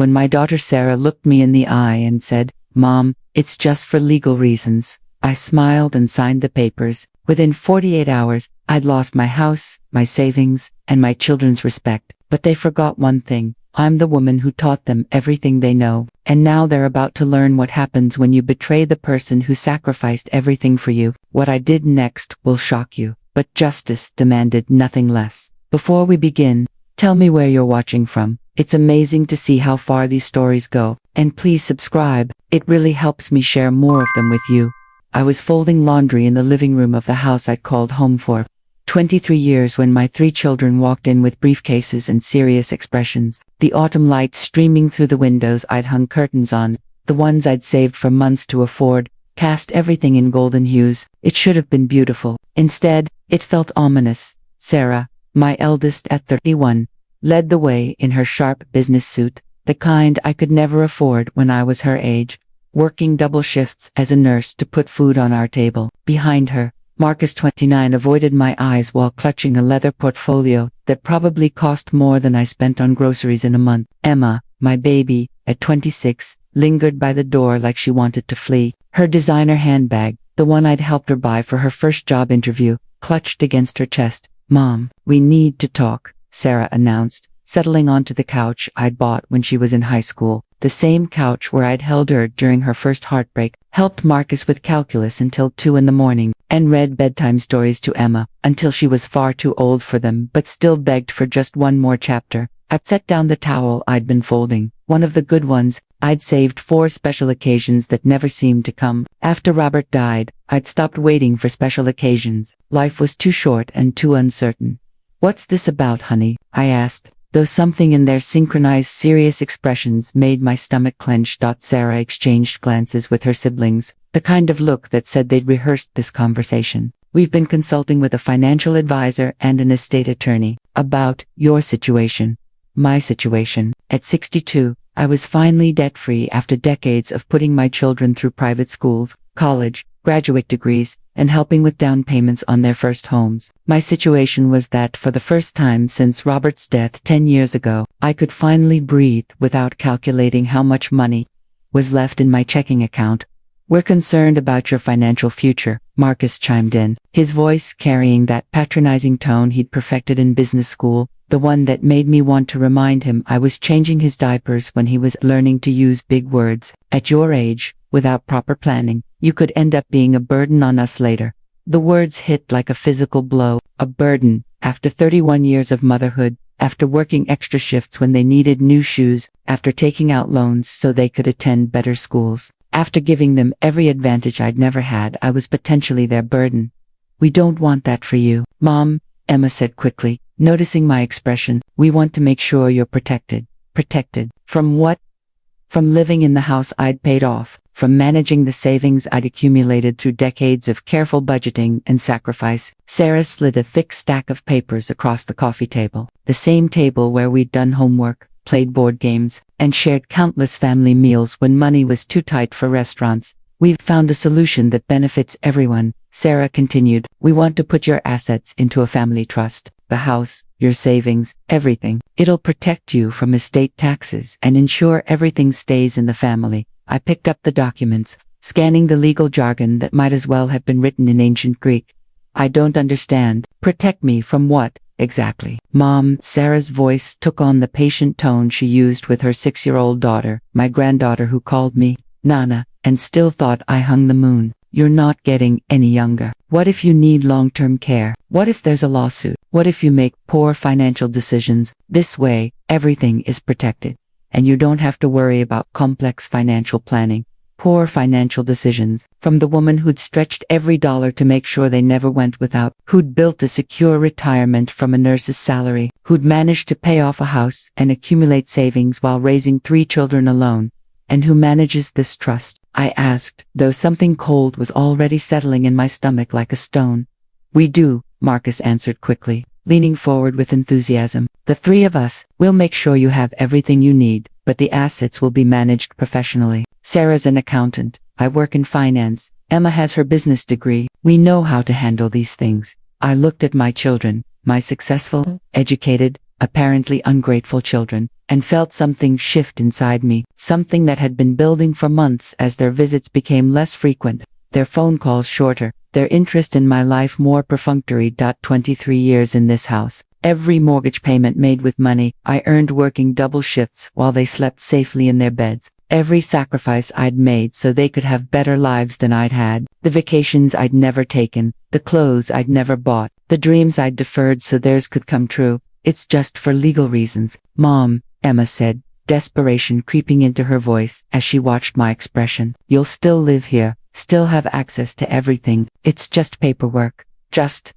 when my daughter Sarah looked me in the eye and said, "Mom, it's just for legal reasons." I smiled and signed the papers. Within 48 hours, I'd lost my house, my savings, and my children's respect. But they forgot one thing. I'm the woman who taught them everything they know. And now they're about to learn what happens when you betray the person who sacrificed everything for you. What I did next will shock you. But justice demanded nothing less. Before we begin, tell me where you're watching from. It's amazing to see how far these stories go. And please subscribe. It really helps me share more of them with you. I was folding laundry in the living room of the house I'd called home for 23 years when my 3 children walked in with briefcases and serious expressions. The autumn light streaming through the windows I'd hung curtains on, the ones I'd saved for months to afford, cast everything in golden hues. It should have been beautiful. Instead, it felt ominous. Sarah, my eldest at 31, led the way in her sharp business suit, the kind I could never afford when I was her age, working double shifts as a nurse to put food on our table. Behind her, Marcus, 29, avoided my eyes while clutching a leather portfolio that probably cost more than I spent on groceries in a month. Emma, my baby, at 26, lingered by the door like she wanted to flee. Her designer handbag, the one I'd helped her buy for her first job interview, clutched against her chest. "Mom, we need to talk," Sarah announced, settling onto the couch I'd bought when she was in high school. The same couch where I'd held her during her first heartbreak, helped Marcus with calculus until 2 in the morning, and read bedtime stories to Emma until she was far too old for them but still begged for just one more chapter. I'd set down the towel I'd been folding, one of the good ones I'd saved for special occasions that never seemed to come. After Robert died, I'd stopped waiting for special occasions. Life was too short and too uncertain. "What's this about, honey?" I asked, though something in their synchronized serious expressions made my stomach clench. Sarah exchanged glances with her siblings, the kind of look that said they'd rehearsed this conversation. "We've been consulting with a financial advisor and an estate attorney about your situation." My situation. At 62, I was finally debt-free after decades of putting my children through private schools, college, graduate degrees, and helping with down payments on their first homes. My situation was that for the first time since Robert's death 10 years ago, I could finally breathe without calculating how much money was left in my checking account. "We're concerned about your financial future," Marcus chimed in, his voice carrying that patronizing tone he'd perfected in business school, the one that made me want to remind him I was changing his diapers when he was learning to use big words. "At your age, without proper planning, you could end up being a burden on us later." The words hit like a physical blow. A burden, after 31 years of motherhood, after working extra shifts when they needed new shoes, after taking out loans so they could attend better schools, after giving them every advantage I'd never had. I was potentially their burden. "We don't want that for you, Mom," Emma said quickly, noticing my expression. "We want to make sure you're protected." Protected? From what? From living in the house I'd paid off, from managing the savings I'd accumulated through decades of careful budgeting and sacrifice. Sarah slid a thick stack of papers across the coffee table, the same table where we'd done homework, played board games, and shared countless family meals when money was too tight for restaurants. "We've found a solution that benefits everyone," Sarah continued. "We want to put your assets into a family trust. The house, your savings, everything. It'll protect you from estate taxes and ensure everything stays in the family." I picked up the documents, scanning the legal jargon that might as well have been written in ancient Greek. "I don't understand. Protect me from what, exactly?" "Mom," Sarah's voice took on the patient tone she used with her 6-year-old daughter, my granddaughter who called me Nana, and still thought I hung the moon. "You're not getting any younger. What if you need long-term care? What if there's a lawsuit? What if you make poor financial decisions? This way, everything is protected. And you don't have to worry about complex financial planning, poor financial decisions." From the woman who'd stretched every dollar to make sure they never went without, who'd built a secure retirement from a nurse's salary, who'd managed to pay off a house and accumulate savings while raising 3 children alone, and who manages this trust? I asked, though something cold was already settling in my stomach like a stone. "We do," Marcus answered quickly, leaning forward with enthusiasm. "The 3 of us will make sure you have everything you need, but the assets will be managed professionally. Sarah's an accountant. I work in finance. Emma has her business degree. We know how to handle these things." I looked at my children, my successful, educated, apparently ungrateful children, and felt something shift inside me, something that had been building for months as their visits became less frequent, their phone calls shorter, their interest in my life more perfunctory. 23 years in this house. Every mortgage payment made with money I earned working double shifts while they slept safely in their beds. Every sacrifice I'd made so they could have better lives than I'd had. The vacations I'd never taken, the clothes I'd never bought, the dreams I'd deferred so theirs could come true. It's just for legal reasons, Mom, Emma said, desperation creeping into her voice as she watched my expression. You'll still live here, still have access to everything. It's just paperwork. Just,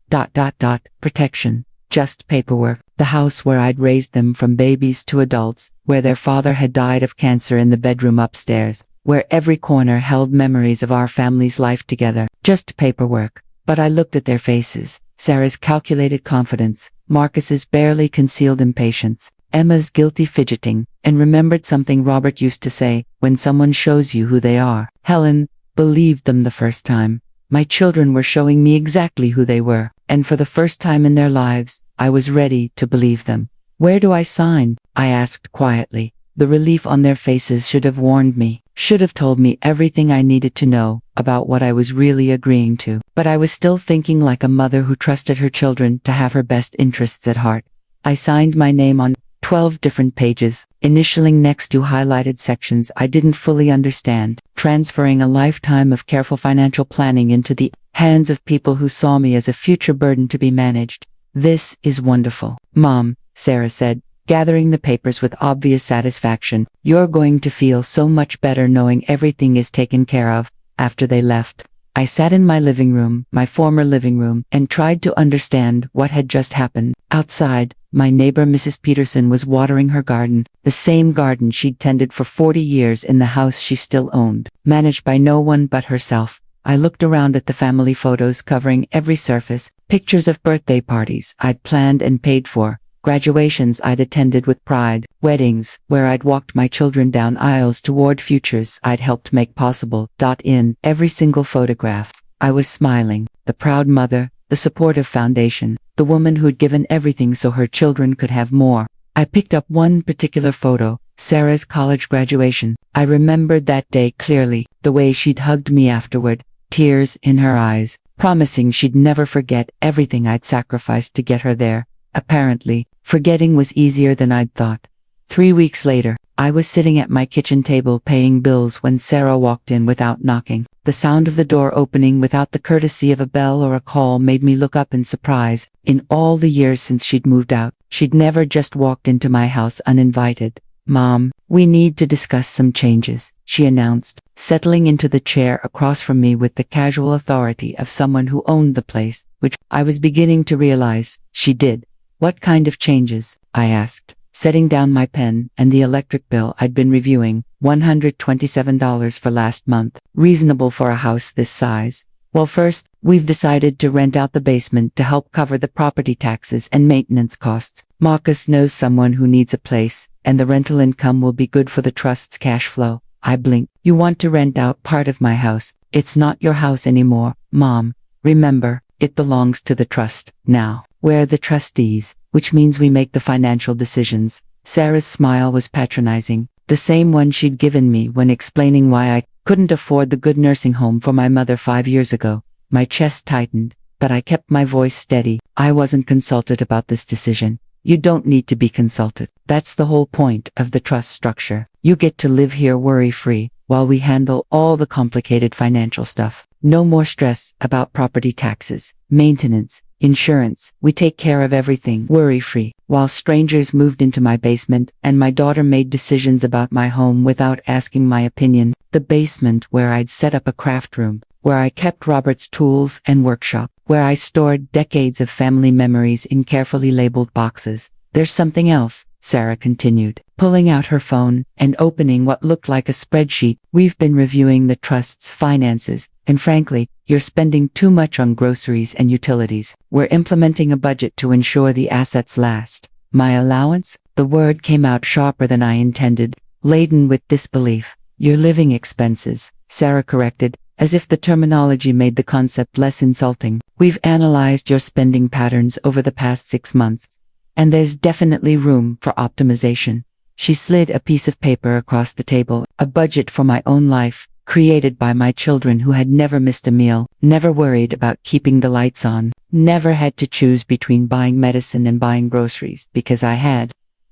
protection. Just paperwork. The house where I'd raised them from babies to adults, where their father had died of cancer in the bedroom upstairs, where every corner held memories of our family's life together. Just paperwork. But I looked at their faces, Sarah's calculated confidence, Marcus's barely concealed impatience, Emma's guilty fidgeting, and remembered something Robert used to say, when someone shows you who they are. Helen believed them the first time. My children were showing me exactly who they were, and for the first time in their lives, I was ready to believe them. Where do I sign? I asked quietly. The relief on their faces should have warned me, should have told me everything I needed to know about what I was really agreeing to. But I was still thinking like a mother who trusted her children to have her best interests at heart. I signed my name on 12 different pages, initialing next to highlighted sections I didn't fully understand, transferring a lifetime of careful financial planning into the hands of people who saw me as a future burden to be managed. This is wonderful, Mom, Sarah said, gathering the papers with obvious satisfaction. You're going to feel so much better knowing everything is taken care of. After they left, I sat in my living room, my former living room, and tried to understand what had just happened. Outside, my neighbor Mrs. Peterson was watering her garden, the same garden she'd tended for 40 years in the house she still owned, managed by no one but herself. I looked around at the family photos covering every surface, pictures of birthday parties I'd planned and paid for, graduations I'd attended with pride, weddings where I'd walked my children down aisles toward futures I'd helped make possible. In every single photograph, I was smiling, the proud mother, the supportive foundation, the woman who'd given everything so her children could have more. I picked up one particular photo, Sarah's college graduation. I remembered that day clearly, the way she'd hugged me afterward, tears in her eyes, promising she'd never forget everything I'd sacrificed to get her there. Apparently, forgetting was easier than I'd thought. 3 weeks later, I was sitting at my kitchen table paying bills when Sarah walked in without knocking. The sound of the door opening without the courtesy of a bell or a call made me look up in surprise. In all the years since she'd moved out, she'd never just walked into my house uninvited. Mom, we need to discuss some changes, she announced, settling into the chair across from me with the casual authority of someone who owned the place, which I was beginning to realize she did. What kind of changes? I asked, setting down my pen and the electric bill I'd been reviewing, $127 for last month, reasonable for a house this size. Well, first, we've decided to rent out the basement to help cover the property taxes and maintenance costs. Marcus knows someone who needs a place, and the rental income will be good for the trust's cash flow. I blinked. You want to rent out part of my house? It's not your house anymore, Mom. Remember, it belongs to the trust now. We're the trustees, which means we make the financial decisions. Sarah's smile was patronizing, the same one she'd given me when explaining why I couldn't afford the good nursing home for my mother 5 years ago. My chest tightened, but I kept my voice steady. I wasn't consulted about this decision. You don't need to be consulted. That's the whole point of the trust structure. You get to live here worry-free, while we handle all the complicated financial stuff. No more stress about property taxes, maintenance, insurance. We take care of everything worry-free. While strangers moved into my basement, and my daughter made decisions about my home without asking my opinion, the basement where I'd set up a craft room, where I kept Robert's tools and workshop, where I stored decades of family memories in carefully labeled boxes. There's something else, Sarah continued, pulling out her phone and opening what looked like a spreadsheet. We've been reviewing the trust's finances, and frankly, you're spending too much on groceries and utilities. We're implementing a budget to ensure the assets last. My allowance? The word came out sharper than I intended, laden with disbelief. Your living expenses, Sarah corrected, as if the terminology made the concept less insulting. We've analyzed your spending patterns over the past 6 months. and there's definitely room for optimization. She slid a piece of paper across the table, a budget for my own life, created by my children who had never missed a meal, never worried about keeping the lights on, never had to choose between buying medicine and buying groceries because I had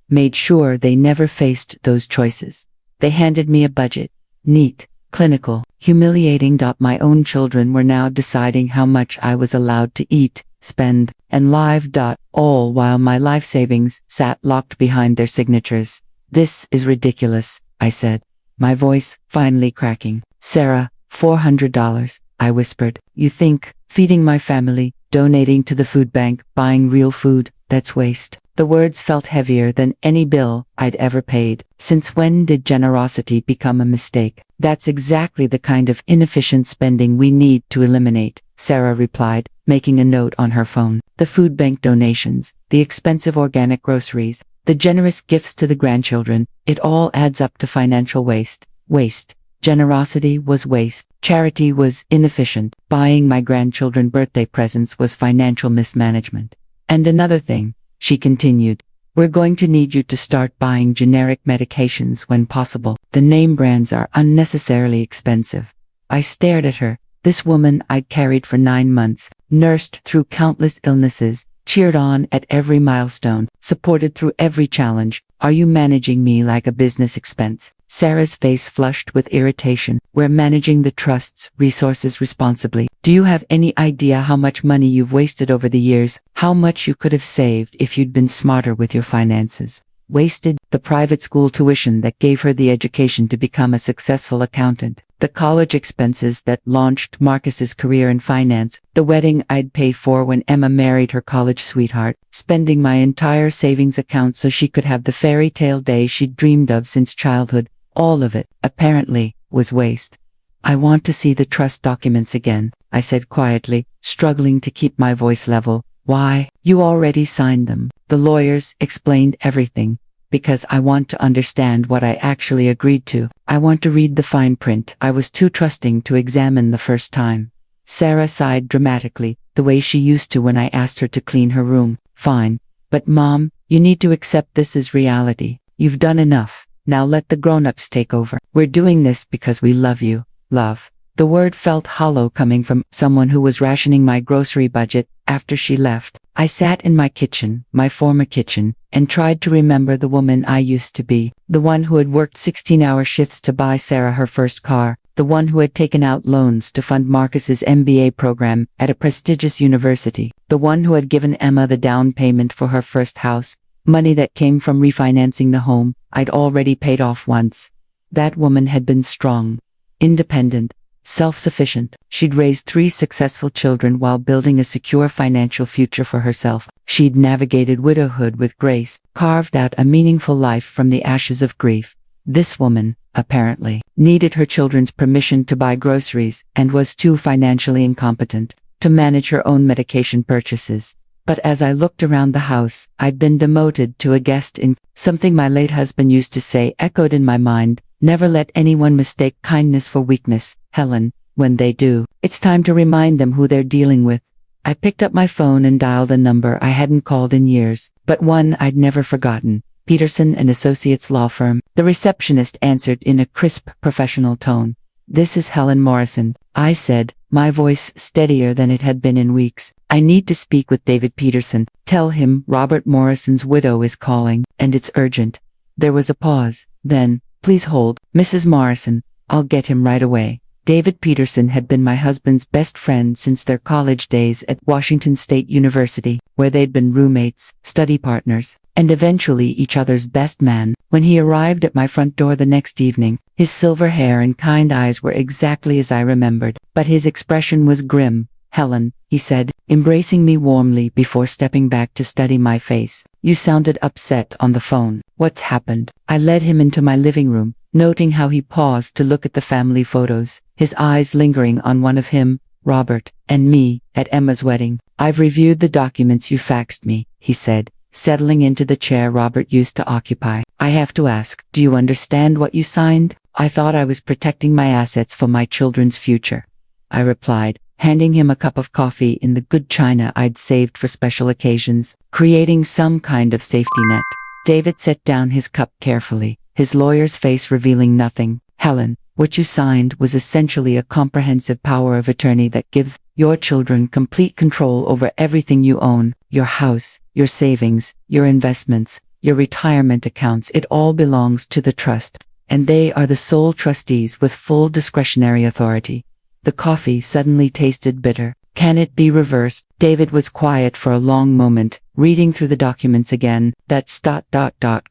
made sure they never faced those choices. They handed me a budget. Neat, clinical, humiliating. My own children were now deciding how much I was allowed to eat, spend, and live. All while my life savings sat locked behind their signatures. This is ridiculous, I said, my voice finally cracking. Sarah, $400, I whispered. You think feeding my family, donating to the food bank, buying real food, that's waste? The words felt heavier than any bill I'd ever paid. Since when did generosity become a mistake? That's exactly the kind of inefficient spending we need to eliminate, Sarah replied, making a note on her phone. The food bank donations, the expensive organic groceries, the generous gifts to the grandchildren, it all adds up to financial waste. Waste. Generosity was waste. Charity was inefficient. Buying my grandchildren birthday presents was financial mismanagement. And another thing, she continued, we're going to need you to start buying generic medications when possible. The name brands are unnecessarily expensive. I stared at her, this woman I'd carried for 9 months, nursed through countless illnesses, cheered on at every milestone, supported through every challenge. Are you managing me like a business expense? Sarah's face flushed with irritation. We're managing the trust's resources responsibly. Do you have any idea how much money you've wasted over the years? How much you could have saved if you'd been smarter with your finances? Wasted the private school tuition that gave her the education to become a successful accountant, the college expenses that launched Marcus's career in finance, the wedding I'd paid for when Emma married her college sweetheart, spending my entire savings account so she could have the fairy tale day she'd dreamed of since childhood. All of it, apparently, was waste. I want to see the trust documents again, I said quietly, struggling to keep my voice level. Why? You already signed them. The lawyers explained everything. Because I want to understand what I actually agreed to. I want to read the fine print. I was too trusting to examine the first time. Sarah sighed dramatically, the way she used to when I asked her to clean her room. Fine. But Mom, you need to accept this as reality. You've done enough. Now let the grown-ups take over. We're doing this because we love you. Love. The word felt hollow coming from someone who was rationing my grocery budget after she left. I sat in my kitchen, my former kitchen, and tried to remember the woman I used to be, the one who had worked 16-hour shifts to buy Sarah her first car, the one who had taken out loans to fund Marcus's MBA program at a prestigious university, the one who had given Emma the down payment for her first house, money that came from refinancing the home I'd already paid off once. That woman had been strong, independent, self-sufficient. She'd raised 3 successful children while building a secure financial future for herself. She'd navigated widowhood with grace, carved out a meaningful life from the ashes of grief. This woman, apparently, needed her children's permission to buy groceries and was too financially incompetent to manage her own medication purchases. But as I looked around the house, I'd been demoted to a guest in. Something my late husband used to say echoed in my mind. Never let anyone mistake kindness for weakness, Helen. When they do, it's time to remind them who they're dealing with. I picked up my phone and dialed a number I hadn't called in years, but one I'd never forgotten. Peterson and Associates law firm. The receptionist answered in a crisp, professional tone. This is Helen Morrison, I said, my voice steadier than it had been in weeks. I need to speak with David Peterson. Tell him Robert Morrison's widow is calling, and it's urgent. There was a pause. Then, please hold, Mrs. Morrison, I'll get him right away. David Peterson had been my husband's best friend since their college days at Washington State University, where they'd been roommates, study partners, and eventually each other's best man. When he arrived at my front door the next evening, his silver hair and kind eyes were exactly as I remembered, but his expression was grim. Helen, he said, embracing me warmly before stepping back to study my face. You sounded upset on the phone. What's happened? I led him into my living room, noting how he paused to look at the family photos, his eyes lingering on one of him, Robert, and me, at Emma's wedding. I've reviewed the documents you faxed me, he said, settling into the chair Robert used to occupy. I have to ask, do you understand what you signed? I thought I was protecting my assets for my children's future. I replied, handing him a cup of coffee in the good china I'd saved for special occasions, creating some kind of safety net. David set down his cup carefully, his lawyer's face revealing nothing. Helen, what you signed was essentially a comprehensive power of attorney that gives your children complete control over everything you own, your house, your savings, your investments, your retirement accounts. It all belongs to the trust, and they are the sole trustees with full discretionary authority. The coffee suddenly tasted bitter. Can it be reversed? David was quiet for a long moment, reading through the documents again. That's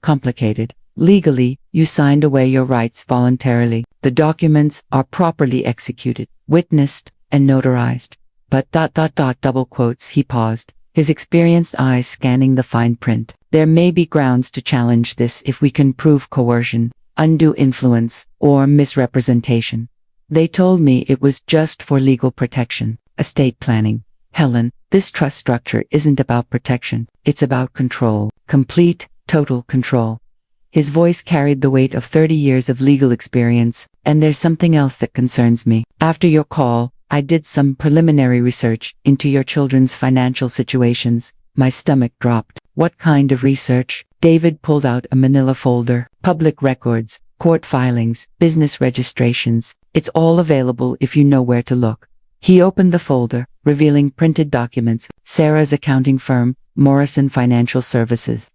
complicated. Legally, you signed away your rights voluntarily. The documents are properly executed, witnessed, and notarized. But double quotes. He paused, his experienced eyes scanning the fine print. There may be grounds to challenge this if we can prove coercion, undue influence, or misrepresentation. They told me it was just for legal protection, estate planning. Helen, this trust structure isn't about protection, it's about control, complete, total control. His voice carried the weight of 30 years of legal experience. And there's something else that concerns me. After your call, I did some preliminary research into your children's financial situations. My stomach dropped. What kind of research? David pulled out a manila folder. Public records, court filings, business registrations. It's all available if you know where to look. He opened the folder, revealing printed documents. Sarah's accounting firm, Morrison Financial Services,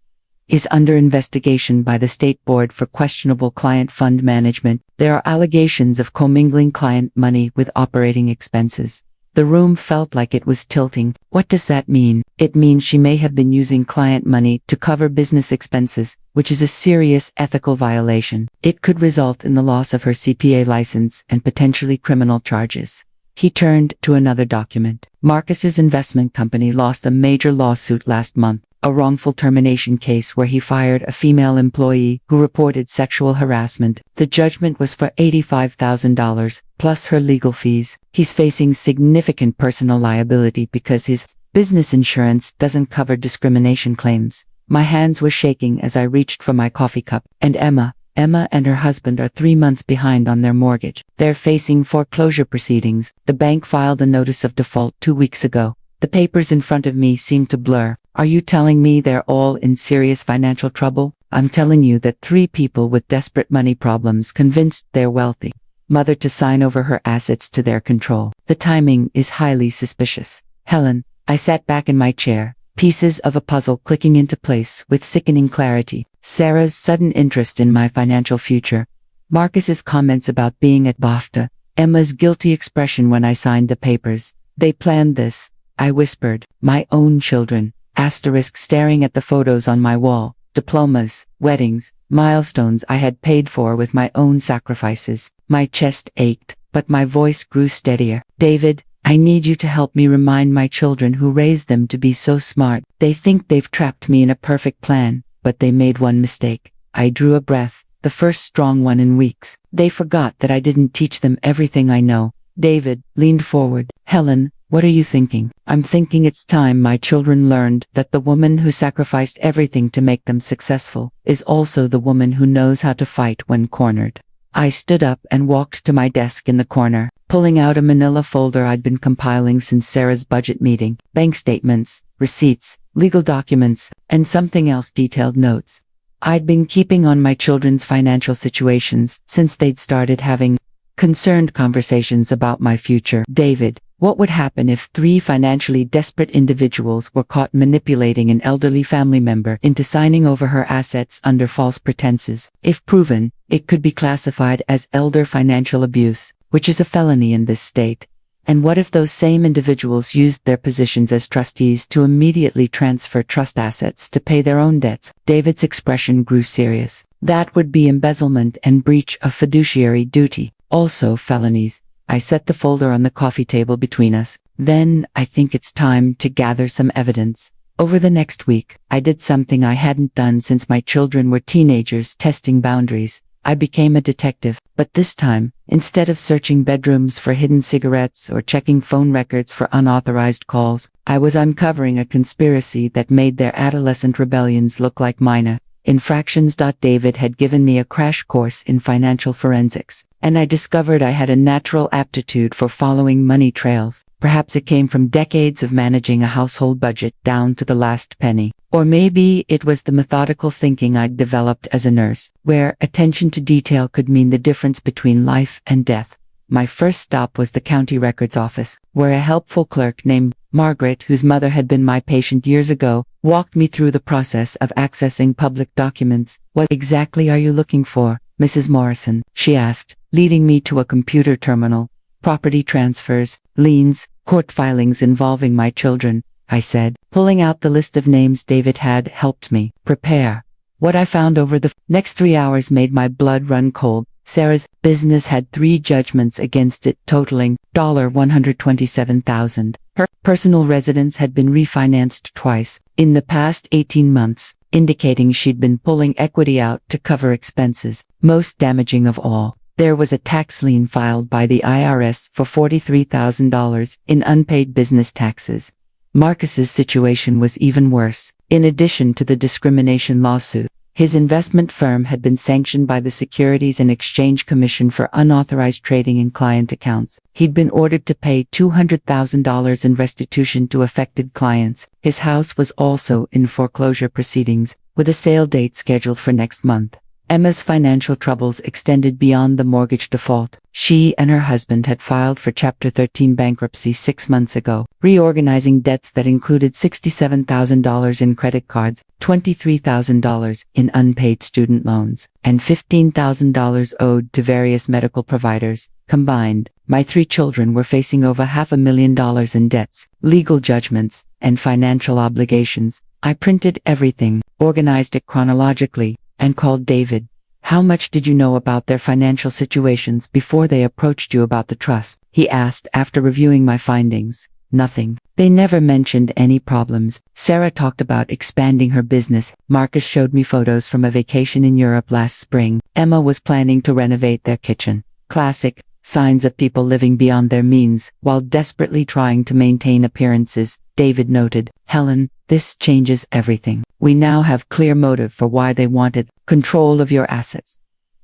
is under investigation by the State Board for questionable client fund management. There are allegations of commingling client money with operating expenses. The room felt like it was tilting. What does that mean? It means she may have been using client money to cover business expenses, which is a serious ethical violation. It could result in the loss of her CPA license and potentially criminal charges. He turned to another document. Marcus's investment company lost a major lawsuit last month. A wrongful termination case where he fired a female employee who reported sexual harassment. The judgment was for $85,000, plus her legal fees. He's facing significant personal liability because his business insurance doesn't cover discrimination claims. My hands were shaking as I reached for my coffee cup. And Emma and her husband are 3 months behind on their mortgage. They're facing foreclosure proceedings. The bank filed a notice of default 2 weeks ago. The papers in front of me seem to blur. Are you telling me they're all in serious financial trouble? I'm telling you that 3 people with desperate money problems convinced their wealthy mother to sign over her assets to their control. The timing is highly suspicious. Helen, I sat back in my chair, pieces of a puzzle clicking into place with sickening clarity. Sarah's sudden interest in my financial future. Marcus's comments about being at BAFTA. Emma's guilty expression when I signed the papers. They planned this, I whispered. My own children. Asterisk staring at the photos on my wall, diplomas, weddings, milestones I had paid for with my own sacrifices. My chest ached, but my voice grew steadier. David, I need you to help me remind my children who raised them to be so smart. They think they've trapped me in a perfect plan, but they made one mistake. I drew a breath, the first strong one in weeks. They forgot that I didn't teach them everything I know. David leaned forward. Helen, what are you thinking? I'm thinking it's time my children learned that the woman who sacrificed everything to make them successful is also the woman who knows how to fight when cornered. I stood up and walked to my desk in the corner, pulling out a manila folder I'd been compiling since Sarah's budget meeting. Bank statements, receipts, legal documents, and something else, detailed notes. I'd been keeping on my children's financial situations since they'd started having concerned conversations about my future. David, what would happen if 3 financially desperate individuals were caught manipulating an elderly family member into signing over her assets under false pretenses? If proven, it could be classified as elder financial abuse, which is a felony in this state. And what if those same individuals used their positions as trustees to immediately transfer trust assets to pay their own debts? David's expression grew serious. That would be embezzlement and breach of fiduciary duty, also felonies. I set the folder on the coffee table between us. Then, I think it's time to gather some evidence. Over the next week, I did something I hadn't done since my children were teenagers, testing boundaries. I became a detective, but this time, instead of searching bedrooms for hidden cigarettes or checking phone records for unauthorized calls, I was uncovering a conspiracy that made their adolescent rebellions look like minor infractions. David had given me a crash course in financial forensics, and I discovered I had a natural aptitude for following money trails. Perhaps it came from decades of managing a household budget down to the last penny. Or maybe it was the methodical thinking I'd developed as a nurse, where attention to detail could mean the difference between life and death. My first stop was the county records office, where a helpful clerk named Margaret, whose mother had been my patient years ago, walked me through the process of accessing public documents. "What exactly are you looking for, Mrs. Morrison?" she asked, leading me to a computer terminal. "Property transfers, liens, court filings involving my children," I said. Pulling out the list of names David had helped me prepare. What I found over the next 3 hours made my blood run cold. Sarah's business had 3 judgments against it totaling $127,000. Her personal residence had been refinanced twice in the past 18 months, indicating she'd been pulling equity out to cover expenses. Most damaging of all, there was a tax lien filed by the IRS for $43,000 in unpaid business taxes. Marcus's situation was even worse. In addition to the discrimination lawsuit, his investment firm had been sanctioned by the Securities and Exchange Commission for unauthorized trading in client accounts. He'd been ordered to pay $200,000 in restitution to affected clients. His house was also in foreclosure proceedings, with a sale date scheduled for next month. Emma's financial troubles extended beyond the mortgage default. She and her husband had filed for Chapter 13 bankruptcy 6 months ago, reorganizing debts that included $67,000 in credit cards, $23,000 in unpaid student loans, and $15,000 owed to various medical providers. Combined, my 3 children were facing over $500,000 in debts, legal judgments, and financial obligations. I printed everything, organized it chronologically, and called David. "How much did you know about their financial situations before they approached you about the trust?" he asked after reviewing my findings. "Nothing. They never mentioned any problems. Sarah talked about expanding her business. Marcus showed me photos from a vacation in Europe last spring. Emma was planning to renovate their kitchen. Classic signs of people living beyond their means while desperately trying to maintain appearances," David noted. "Helen, this changes everything. We now have clear motive for why they wanted control of your assets."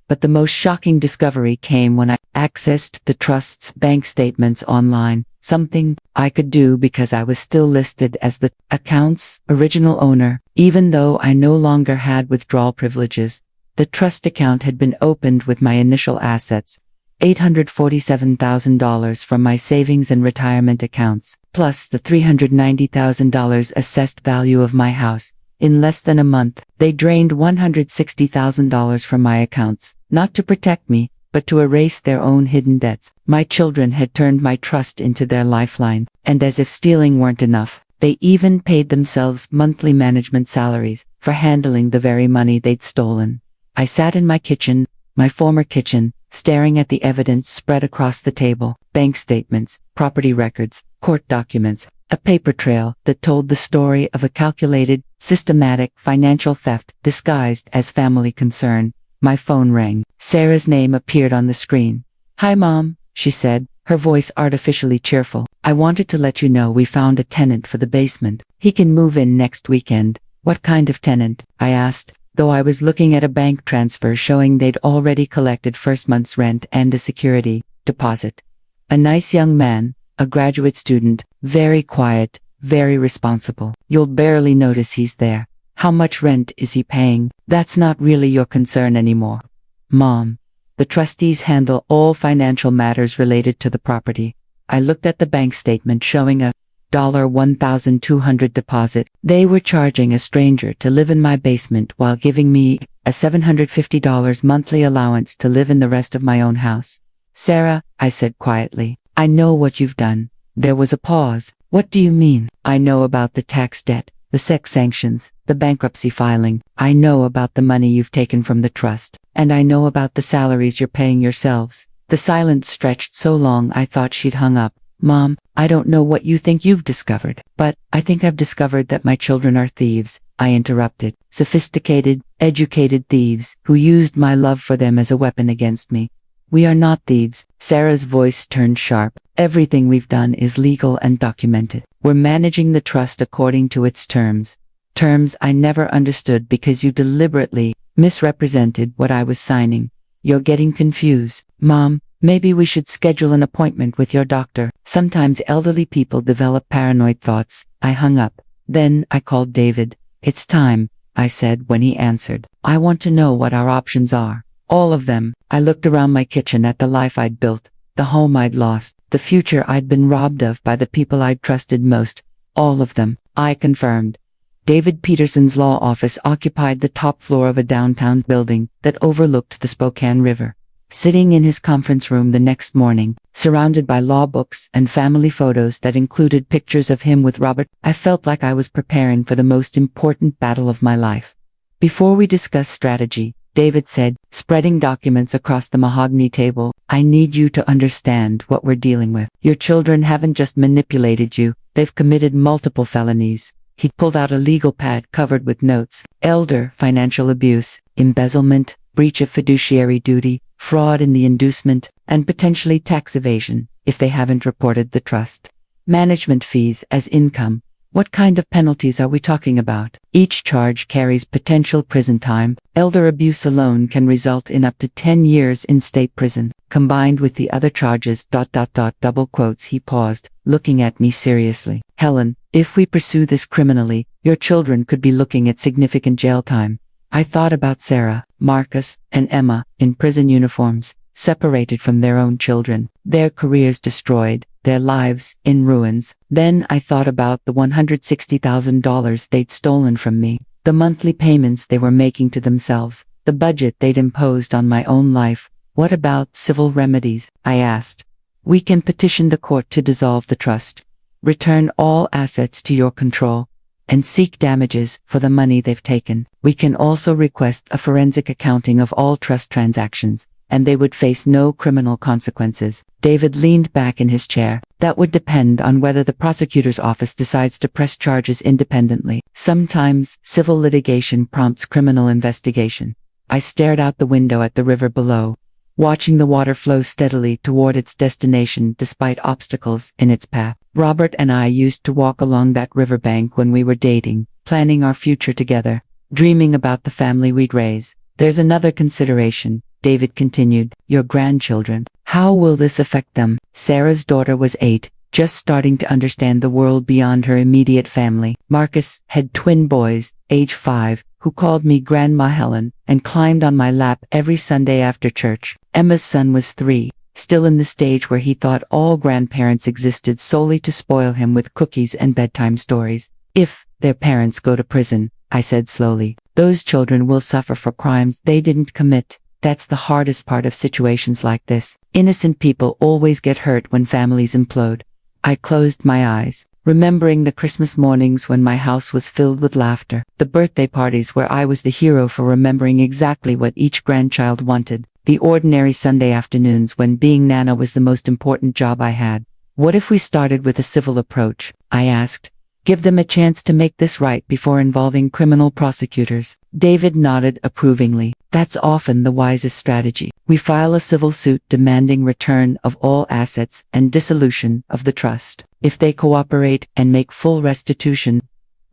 But the most shocking discovery came when I accessed the trust's bank statements online, something I could do because I was still listed as the account's original owner. Even though I no longer had withdrawal privileges, the trust account had been opened with my initial assets, $847,000 from my savings and retirement accounts, plus the $390,000 assessed value of my house. In less than a month, they drained $160,000 from my accounts, not to protect me, but to erase their own hidden debts. My children had turned my trust into their lifeline, and as if stealing weren't enough, they even paid themselves monthly management salaries for handling the very money they'd stolen. I sat in my kitchen, my former kitchen, staring at the evidence spread across the table: bank statements, property records, court documents, a paper trail that told the story of a calculated, systematic financial theft disguised as family concern. My phone rang. Sarah's name appeared on the screen. "Hi, Mom," she said, her voice artificially cheerful. "I wanted to let you know we found a tenant for the basement. He can move in next weekend." "What kind of tenant?" I asked, though I was looking at a bank transfer showing they'd already collected first month's rent and a security deposit. "A nice young man, a graduate student, very quiet, very responsible. You'll barely notice he's there. How much rent is he paying? That's not really your concern anymore, Mom. The trustees handle all financial matters related to the property." I looked at the bank statement showing a $1,200 deposit. They were charging a stranger to live in my basement while giving me a $750 monthly allowance to live in the rest of my own house. "Sarah," I said quietly, "I know what you've done." There was a pause. "What do you mean?" "I know about the tax debt, the sex sanctions, the bankruptcy filing. I know about the money you've taken from the trust, and I know about the salaries you're paying yourselves." The silence stretched so long I thought she'd hung up. "Mom, I don't know what you think you've discovered, but I think I've discovered that my children are thieves," I interrupted. "Sophisticated, educated thieves who used my love for them as a weapon against me." "We are not thieves." Sarah's voice turned sharp. "Everything we've done is legal and documented. We're managing the trust according to its terms. Terms I never understood because you deliberately misrepresented what I was signing." You're getting confused. Mom, maybe we should schedule an appointment with your doctor. Sometimes elderly people develop paranoid thoughts. I hung up. Then I called David. It's time, I said when he answered. I want to know what our options are. All of them. I looked around my kitchen at the life I'd built, the home I'd lost, the future I'd been robbed of by the people I'd trusted most. All of them, I confirmed. David Peterson's law office occupied the top floor of a downtown building that overlooked the Spokane River. Sitting in his conference room the next morning, surrounded by law books and family photos that included pictures of him with Robert, I felt like I was preparing for the most important battle of my life. Before we discuss strategy, David said, spreading documents across the mahogany table, I need you to understand what we're dealing with. Your children haven't just manipulated you, they've committed multiple felonies. He pulled out a legal pad covered with notes: elder financial abuse, embezzlement, breach of fiduciary duty, fraud in the inducement, and potentially tax evasion, if they haven't reported the trust. Management fees as income. What kind of penalties are we talking about? Each charge carries potential prison time. Elder abuse alone can result in up to 10 years in state prison, combined with the other charges. Double quotes. He paused, looking at me seriously. Helen, if we pursue this criminally, your children could be looking at significant jail time. I thought about Sarah, Marcus, and Emma, in prison uniforms, separated from their own children, their careers destroyed, their lives in ruins. Then I thought about the $160,000 they'd stolen from me, the monthly payments they were making to themselves, the budget they'd imposed on my own life. What about civil remedies? I asked. We can petition the court to dissolve the trust, return all assets to your control, and seek damages for the money they've taken. We can also request a forensic accounting of all trust transactions, and they would face no criminal consequences. David leaned back in his chair. That would depend on whether the prosecutor's office decides to press charges independently. Sometimes, civil litigation prompts criminal investigation. I stared out the window at the river below, watching the water flow steadily toward its destination despite obstacles in its path. Robert and I used to walk along that riverbank when we were dating, planning our future together, dreaming about the family we'd raise. There's another consideration, David continued, your grandchildren. How will this affect them? Sarah's daughter was 8, just starting to understand the world beyond her immediate family. Marcus had twin boys, age 5, who called me Grandma Helen and climbed on my lap every Sunday after church. Emma's son was 3, still in the stage where he thought all grandparents existed solely to spoil him with cookies and bedtime stories. If their parents go to prison, I said slowly, those children will suffer for crimes they didn't commit. That's the hardest part of situations like this. Innocent people always get hurt when families implode. I closed my eyes, remembering the Christmas mornings when my house was filled with laughter, the birthday parties where I was the hero for remembering exactly what each grandchild wanted, the ordinary Sunday afternoons when being Nana was the most important job I had. What if we started with a civil approach? I asked. Give them a chance to make this right before involving criminal prosecutors. David nodded approvingly. That's often the wisest strategy. We file a civil suit demanding return of all assets and dissolution of the trust. If they cooperate and make full restitution,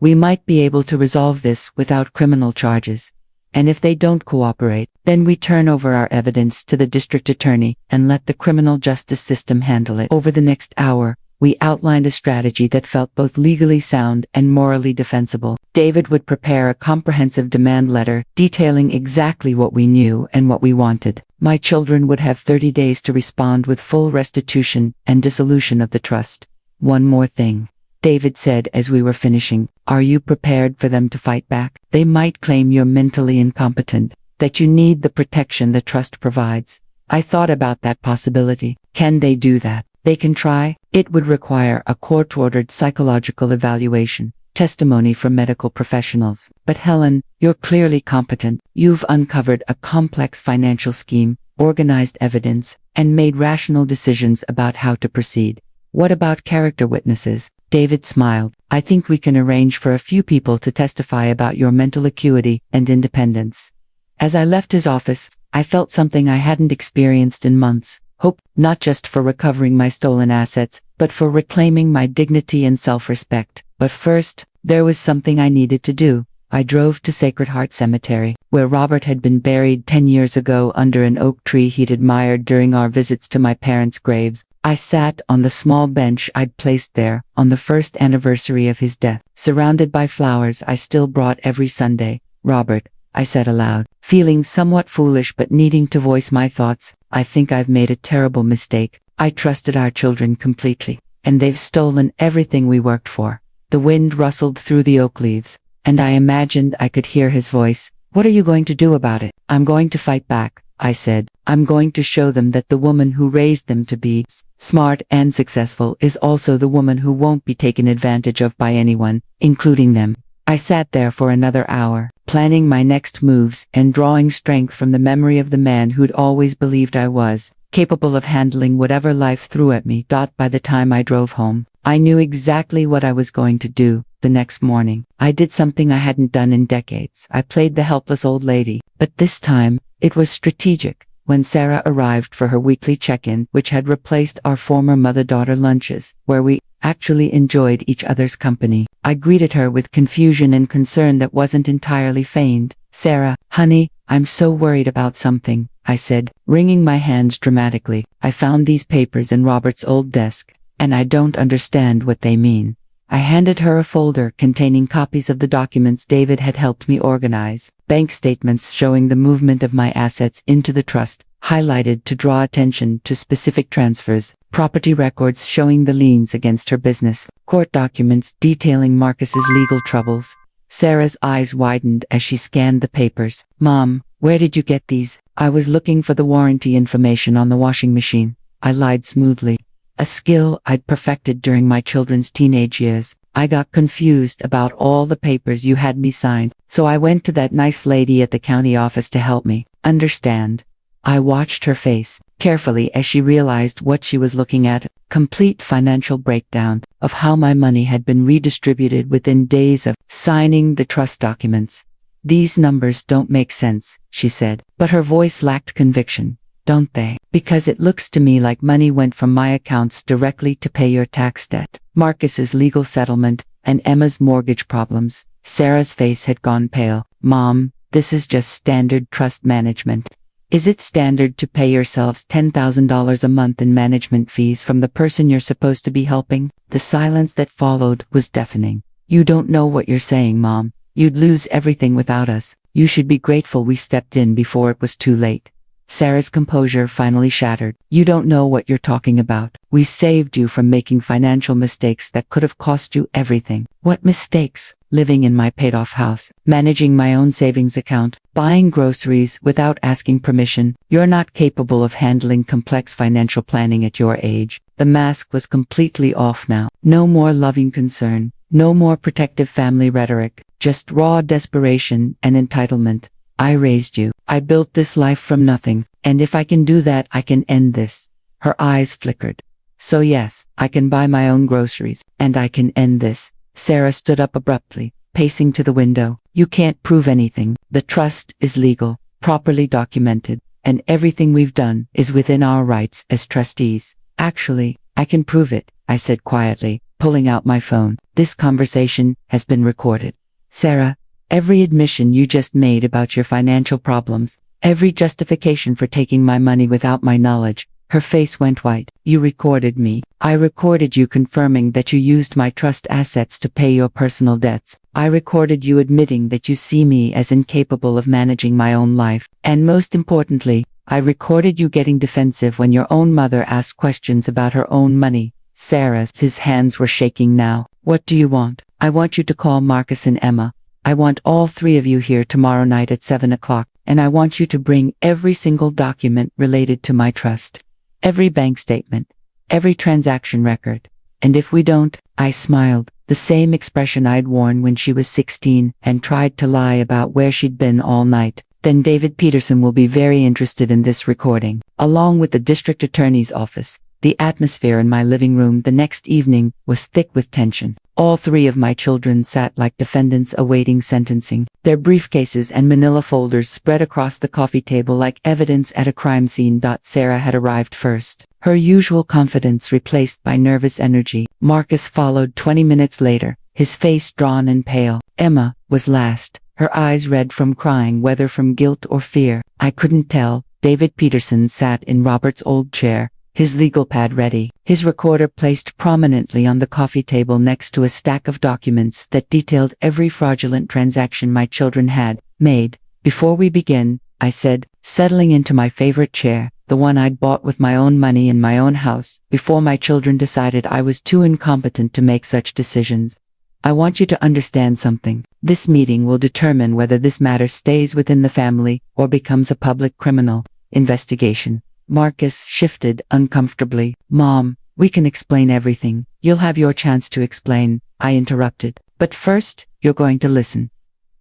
we might be able to resolve this without criminal charges. And if they don't cooperate, then we turn over our evidence to the district attorney and let the criminal justice system handle it. Over the next hour, we outlined a strategy that felt both legally sound and morally defensible. David would prepare a comprehensive demand letter detailing exactly what we knew and what we wanted. My children would have 30 days to respond with full restitution and dissolution of the trust. One more thing, David said as we were finishing. Are you prepared for them to fight back? They might claim you're mentally incompetent, that you need the protection the trust provides. I thought about that possibility. Can they do that? They can try. It would require a court-ordered psychological evaluation, testimony from medical professionals. But Helen, you're clearly competent. You've uncovered a complex financial scheme, organized evidence, and made rational decisions about how to proceed. What about character witnesses? David smiled. I think we can arrange for a few people to testify about your mental acuity and independence. As I left his office, I felt something I hadn't experienced in months. Hope, not just for recovering my stolen assets, but for reclaiming my dignity and self-respect. But first, there was something I needed to do. I drove to Sacred Heart Cemetery, where Robert had been buried 10 years ago under an oak tree he'd admired during our visits to my parents' graves. I sat on the small bench I'd placed there on the first anniversary of his death, surrounded by flowers I still brought every Sunday. Robert, I said aloud, feeling somewhat foolish but needing to voice my thoughts, I think I've made a terrible mistake. I trusted our children completely, and they've stolen everything we worked for. The wind rustled through the oak leaves, and I imagined I could hear his voice. What are you going to do about it? I'm going to fight back, I said. I'm going to show them that the woman who raised them to be smart and successful is also the woman who won't be taken advantage of by anyone, including them. I sat there for another hour, planning my next moves and drawing strength from the memory of the man who'd always believed I was capable of handling whatever life threw at me. By the time I drove home, I knew exactly what I was going to do. The next morning, I did something I hadn't done in decades. I played the helpless old lady, but this time, it was strategic. When Sarah arrived for her weekly check-in, which had replaced our former mother-daughter lunches, where we actually enjoyed each other's company, I greeted her with confusion and concern that wasn't entirely feigned. Sarah, honey, I'm so worried about something, I said, wringing my hands dramatically. I found these papers in Robert's old desk, and I don't understand what they mean. I handed her a folder containing copies of the documents David had helped me organize, bank statements showing the movement of my assets into the trust, highlighted to draw attention to specific transfers, property records showing the liens against her business, court documents detailing Marcus's legal troubles. Sarah's eyes widened as she scanned the papers. Mom, where did you get these? I was looking for the warranty information on the washing machine. I lied smoothly. A skill I'd perfected during my children's teenage years. I got confused about all the papers you had me sign, so I went to that nice lady at the county office to help me understand. I watched her face carefully as she realized what she was looking at, complete financial breakdown of how my money had been redistributed within days of signing the trust documents. These numbers don't make sense, she said, but her voice lacked conviction. Don't they? Because it looks to me like money went from my accounts directly to pay your tax debt, Marcus's legal settlement, and Emma's mortgage problems. Sarah's face had gone pale. Mom, this is just standard trust management. Is it standard to pay yourselves $10,000 a month in management fees from the person you're supposed to be helping? The silence that followed was deafening. You don't know what you're saying, Mom. You'd lose everything without us. You should be grateful we stepped in before it was too late. Sarah's composure finally shattered. You don't know what you're talking about. We saved you from making financial mistakes that could have cost you everything. What mistakes? Living in my paid-off house, managing my own savings account, buying groceries without asking permission. You're not capable of handling complex financial planning at your age. The mask was completely off now. No more loving concern. No more protective family rhetoric. Just raw desperation and entitlement. I raised you. I built this life from nothing, and if I can do that, I can end this. Her eyes flickered. So yes, I can buy my own groceries, and I can end this. Sarah stood up abruptly, pacing to the window. You can't prove anything. The trust is legal, properly documented, and everything we've done is within our rights as trustees. Actually, I can prove it, I said quietly, pulling out my phone. This conversation has been recorded. Sarah, every admission you just made about your financial problems, every justification for taking my money without my knowledge, her face went white. You recorded me. I recorded you confirming that you used my trust assets to pay your personal debts. I recorded you admitting that you see me as incapable of managing my own life. And most importantly, I recorded you getting defensive when your own mother asked questions about her own money. Sarah's hands were shaking now. What do you want? I want you to call Marcus and Emma. I want all three of you here tomorrow night at 7 o'clock, and I want you to bring every single document related to my trust. Every bank statement. Every transaction record. And if we don't, I smiled, the same expression I'd worn when she was 16 and tried to lie about where she'd been all night. Then David Peterson will be very interested in this recording, along with the district attorney's office. The atmosphere in my living room the next evening was thick with tension. All three of my children sat like defendants awaiting sentencing, their briefcases and manila folders spread across the coffee table like evidence at a crime scene. Sarah had arrived first, her usual confidence replaced by nervous energy. Marcus followed 20 minutes later, his face drawn and pale. Emma, was last, her eyes red from crying, whether from guilt or fear. I couldn't tell. David Peterson sat in Robert's old chair, his legal pad ready, his recorder placed prominently on the coffee table next to a stack of documents that detailed every fraudulent transaction my children had made. Before we begin, I said, settling into my favorite chair, the one I'd bought with my own money in my own house, before my children decided I was too incompetent to make such decisions. I want you to understand something. This meeting will determine whether this matter stays within the family or becomes a public criminal investigation. Marcus shifted uncomfortably. Mom, we can explain everything. You'll have your chance to explain, I interrupted. But first, you're going to listen.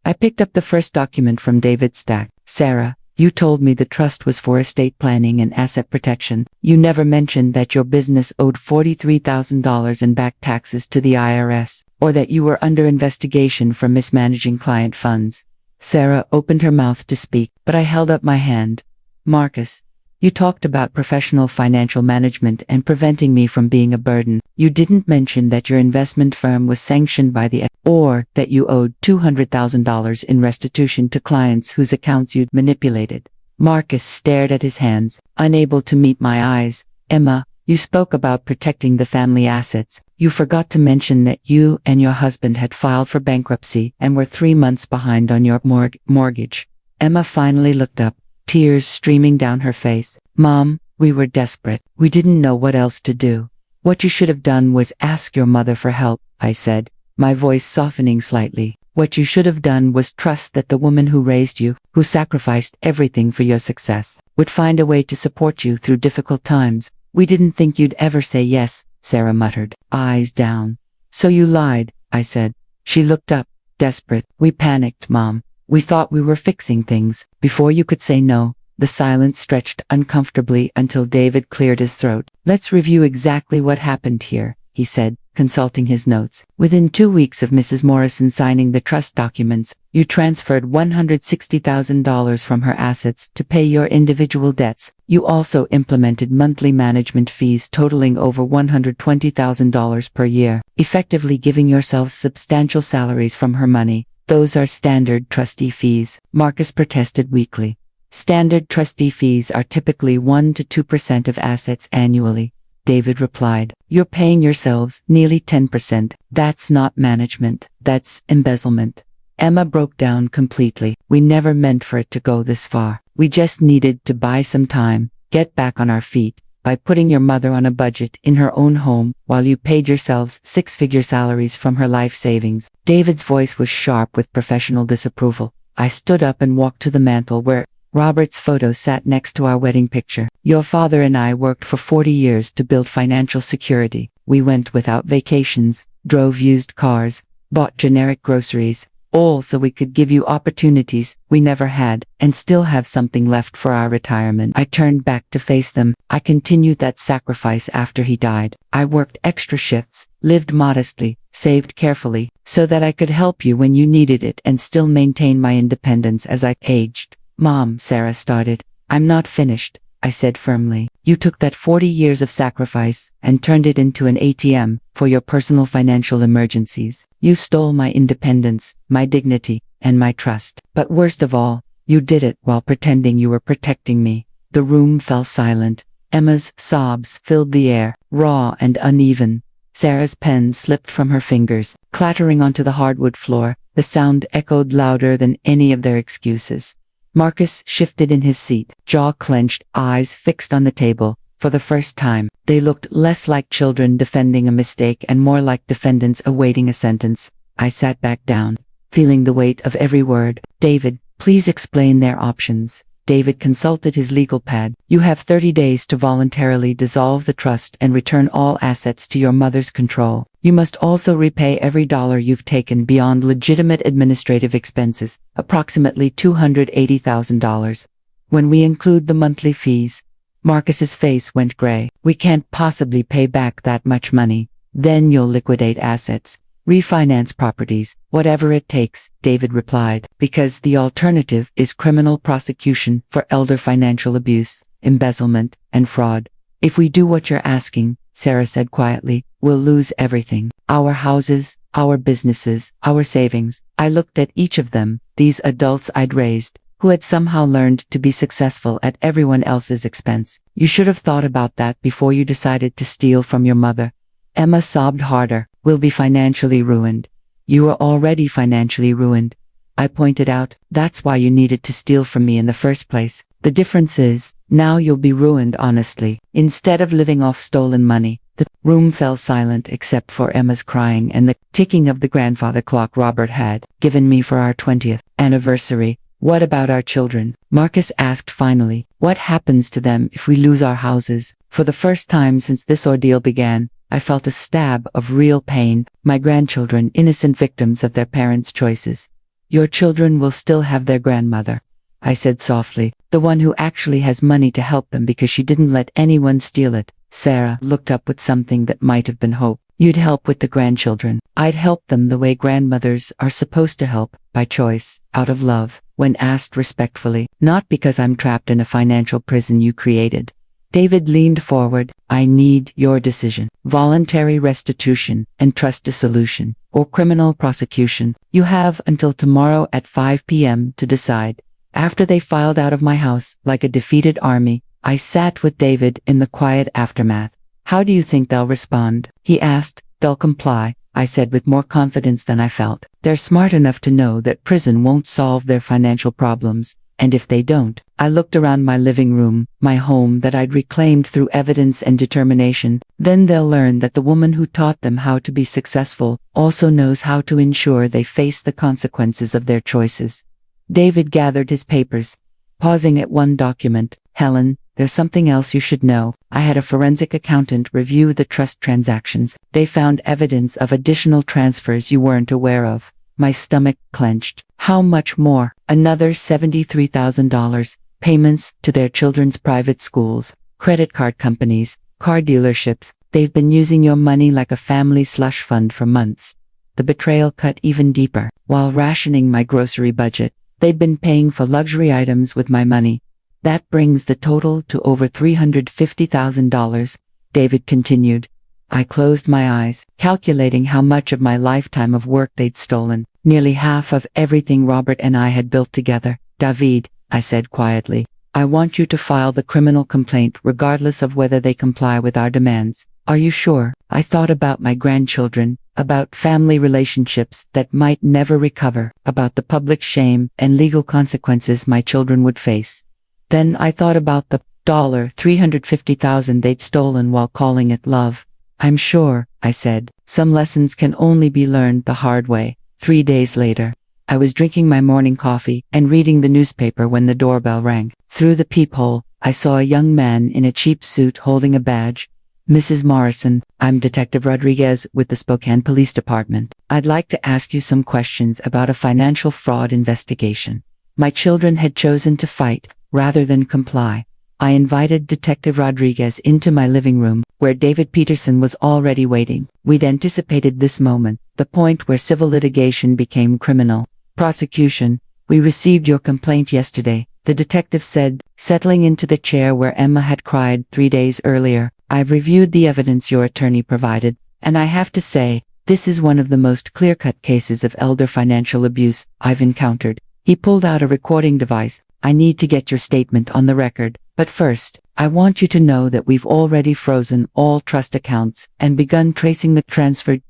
I picked up the first document from David's stack. Sarah, you told me the trust was for estate planning and asset protection. You never mentioned that your business owed $43,000 in back taxes to the IRS, or that you were under investigation for mismanaging client funds. Sarah opened her mouth to speak, but I held up my hand. Marcus, you talked about professional financial management and preventing me from being a burden. You didn't mention that your investment firm was sanctioned by the or that you owed $200,000 in restitution to clients whose accounts you'd manipulated. Marcus stared at his hands, unable to meet my eyes. Emma, you spoke about protecting the family assets. You forgot to mention that you and your husband had filed for bankruptcy and were 3 months behind on your mortgage. Emma finally looked up, tears streaming down her face. Mom, we were desperate. We didn't know what else to do. What you should have done was ask your mother for help, I said, my voice softening slightly. What you should have done was trust that the woman who raised you, who sacrificed everything for your success, would find a way to support you through difficult times. We didn't think you'd ever say yes, Sarah muttered, eyes down. So you lied, I said. She looked up, desperate. We panicked, Mom. We thought we were fixing things. Before you could say no, the silence stretched uncomfortably until David cleared his throat. Let's review exactly what happened here, he said, consulting his notes. Within 2 weeks of Mrs. Morrison signing the trust documents, you transferred $160,000 from her assets to pay your individual debts. You also implemented monthly management fees totaling over $120,000 per year, effectively giving yourselves substantial salaries from her money. Those are standard trustee fees, Marcus protested weakly. Standard trustee fees are typically 1 to 2% of assets annually, David replied. You're paying yourselves nearly 10%. That's not management, that's embezzlement. Emma broke down completely. We never meant for it to go this far. We just needed to buy some time, get back on our feet, by putting your mother on a budget in her own home while you paid yourselves 6-figure salaries from her life savings. David's voice was sharp with professional disapproval. I stood up and walked to the mantel where Robert's photo sat next to our wedding picture. Your father and I worked for 40 years to build financial security. We went without vacations, drove used cars, bought generic groceries, all so we could give you opportunities we never had, and still have something left for our retirement. I turned back to face them. I continued that sacrifice after he died. I worked extra shifts, lived modestly, saved carefully, so that I could help you when you needed it and still maintain my independence as I aged. Mom, Sarah started. I'm not finished, I said firmly. You took that 40 years of sacrifice and turned it into an ATM for your personal financial emergencies. You stole my independence, my dignity, and my trust. But worst of all, you did it while pretending you were protecting me. The room fell silent. Emma's sobs filled the air, raw and uneven. Sarah's pen slipped from her fingers, clattering onto the hardwood floor. The sound echoed louder than any of their excuses. Marcus shifted in his seat, jaw clenched, eyes fixed on the table. For the first time, they looked less like children defending a mistake and more like defendants awaiting a sentence. I sat back down, feeling the weight of every word. David, please explain their options. David consulted his legal pad. You have 30 days to voluntarily dissolve the trust and return all assets to your mother's control. You must also repay every dollar you've taken beyond legitimate administrative expenses, approximately $280,000. When we include the monthly fees, Marcus's face went gray. We can't possibly pay back that much money. Then you'll liquidate assets, refinance properties, whatever it takes, David replied, because the alternative is criminal prosecution for elder financial abuse, embezzlement, and fraud. If we do what you're asking, Sarah said quietly, we'll lose everything. Our houses, our businesses, our savings. I looked at each of them, these adults I'd raised, who had somehow learned to be successful at everyone else's expense. You should have thought about that before you decided to steal from your mother. Emma sobbed harder. We'll be financially ruined. You are already financially ruined. I pointed out, that's why you needed to steal from me in the first place. The difference is, now you'll be ruined honestly, instead of living off stolen money. The room fell silent except for Emma's crying and the ticking of the grandfather clock Robert had given me for our 20th anniversary. What about our children? Marcus asked finally. What happens to them if we lose our houses? For the first time since this ordeal began, I felt a stab of real pain. My grandchildren, innocent victims of their parents' choices. Your children will still have their grandmother, I said softly, the one who actually has money to help them because she didn't let anyone steal it. Sarah looked up with something that might have been hope. You'd help with the grandchildren. I'd help them the way grandmothers are supposed to help, by choice, out of love, when asked respectfully, not because I'm trapped in a financial prison you created. David leaned forward. I need your decision. Voluntary restitution and trust dissolution, or criminal prosecution. You have until tomorrow at 5 p.m. to decide. After they filed out of my house, like a defeated army, I sat with David in the quiet aftermath. How do you think they'll respond? He asked. They'll comply, I said with more confidence than I felt. They're smart enough to know that prison won't solve their financial problems. And if they don't, I looked around my living room, my home that I'd reclaimed through evidence and determination, then they'll learn that the woman who taught them how to be successful also knows how to ensure they face the consequences of their choices. David gathered his papers, pausing at one document. Helen, there's something else you should know. I had a forensic accountant review the trust transactions. They found evidence of additional transfers you weren't aware of. My stomach clenched. How much more? Another $73,000. Payments to their children's private schools, credit card companies, car dealerships. They've been using your money like a family slush fund for months. The betrayal cut even deeper. While rationing my grocery budget, they'd been paying for luxury items with my money. That brings the total to over $350,000, David continued. I closed my eyes, calculating how much of my lifetime of work they'd stolen. Nearly half of everything Robert and I had built together. David, I said quietly, I want you to file the criminal complaint regardless of whether they comply with our demands. Are you sure? I thought about my grandchildren, about family relationships that might never recover, about the public shame and legal consequences my children would face. Then I thought about the $350,000 they'd stolen while calling it love. I'm sure, I said, some lessons can only be learned the hard way. 3 days later, I was drinking my morning coffee and reading the newspaper when the doorbell rang. Through the peephole, I saw a young man in a cheap suit holding a badge. Mrs. Morrison, I'm Detective Rodriguez with the Spokane Police Department. I'd like to ask you some questions about a financial fraud investigation. My children had chosen to fight rather than comply. I invited Detective Rodriguez into my living room, where David Peterson was already waiting. We'd anticipated this moment, the point where civil litigation became criminal prosecution. We received your complaint yesterday, the detective said, settling into the chair where Emma had cried 3 days earlier. I've reviewed the evidence your attorney provided, and I have to say, this is one of the most clear-cut cases of elder financial abuse I've encountered. He pulled out a recording device. I need to get your statement on the record. But first, I want you to know that we've already frozen all trust accounts and begun tracing the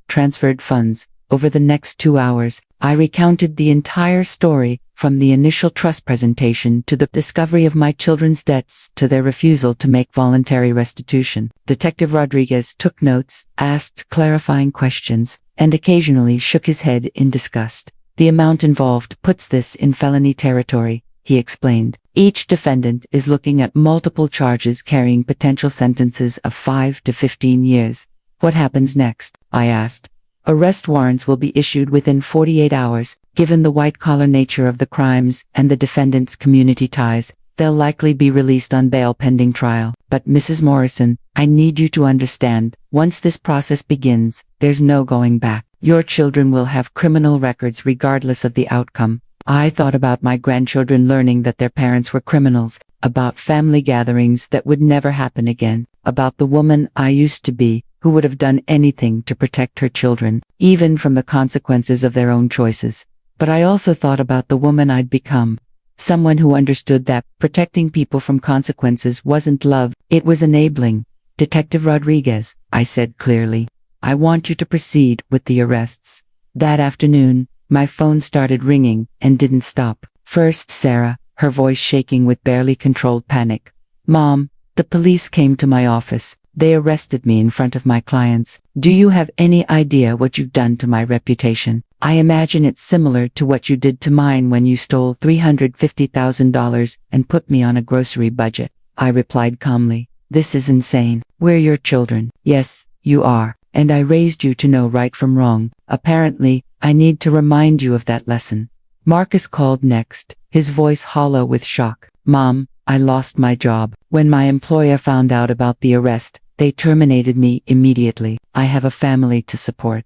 transferred funds. Over the next 2 hours, I recounted the entire story, from the initial trust presentation to the discovery of my children's debts to their refusal to make voluntary restitution. Detective Rodriguez took notes, asked clarifying questions, and occasionally shook his head in disgust. The amount involved puts this in felony territory, he explained. Each defendant is looking at multiple charges carrying potential sentences of 5 to 15 years. What happens next? I asked. Arrest warrants will be issued within 48 hours. Given the white-collar nature of the crimes and the defendant's community ties, they'll likely be released on bail pending trial. But Mrs. Morrison, I need you to understand, once this process begins, there's no going back. Your children will have criminal records regardless of the outcome. I thought about my grandchildren learning that their parents were criminals, about family gatherings that would never happen again, about the woman I used to be, who would have done anything to protect her children, even from the consequences of their own choices. But I also thought about the woman I'd become. Someone who understood that protecting people from consequences wasn't love, it was enabling. Detective Rodriguez, I said clearly, I want you to proceed with the arrests. That afternoon, my phone started ringing and didn't stop. First Sarah, her voice shaking with barely controlled panic. Mom, the police came to my office. They arrested me in front of my clients. Do you have any idea what you've done to my reputation? I imagine it's similar to what you did to mine when you stole $350,000 and put me on a grocery budget. I replied calmly. This is insane. We're your children. Yes, you are. And I raised you to know right from wrong. Apparently, I need to remind you of that lesson. Marcus called next, his voice hollow with shock. Mom, I lost my job. When my employer found out about the arrest, they terminated me immediately. I have a family to support.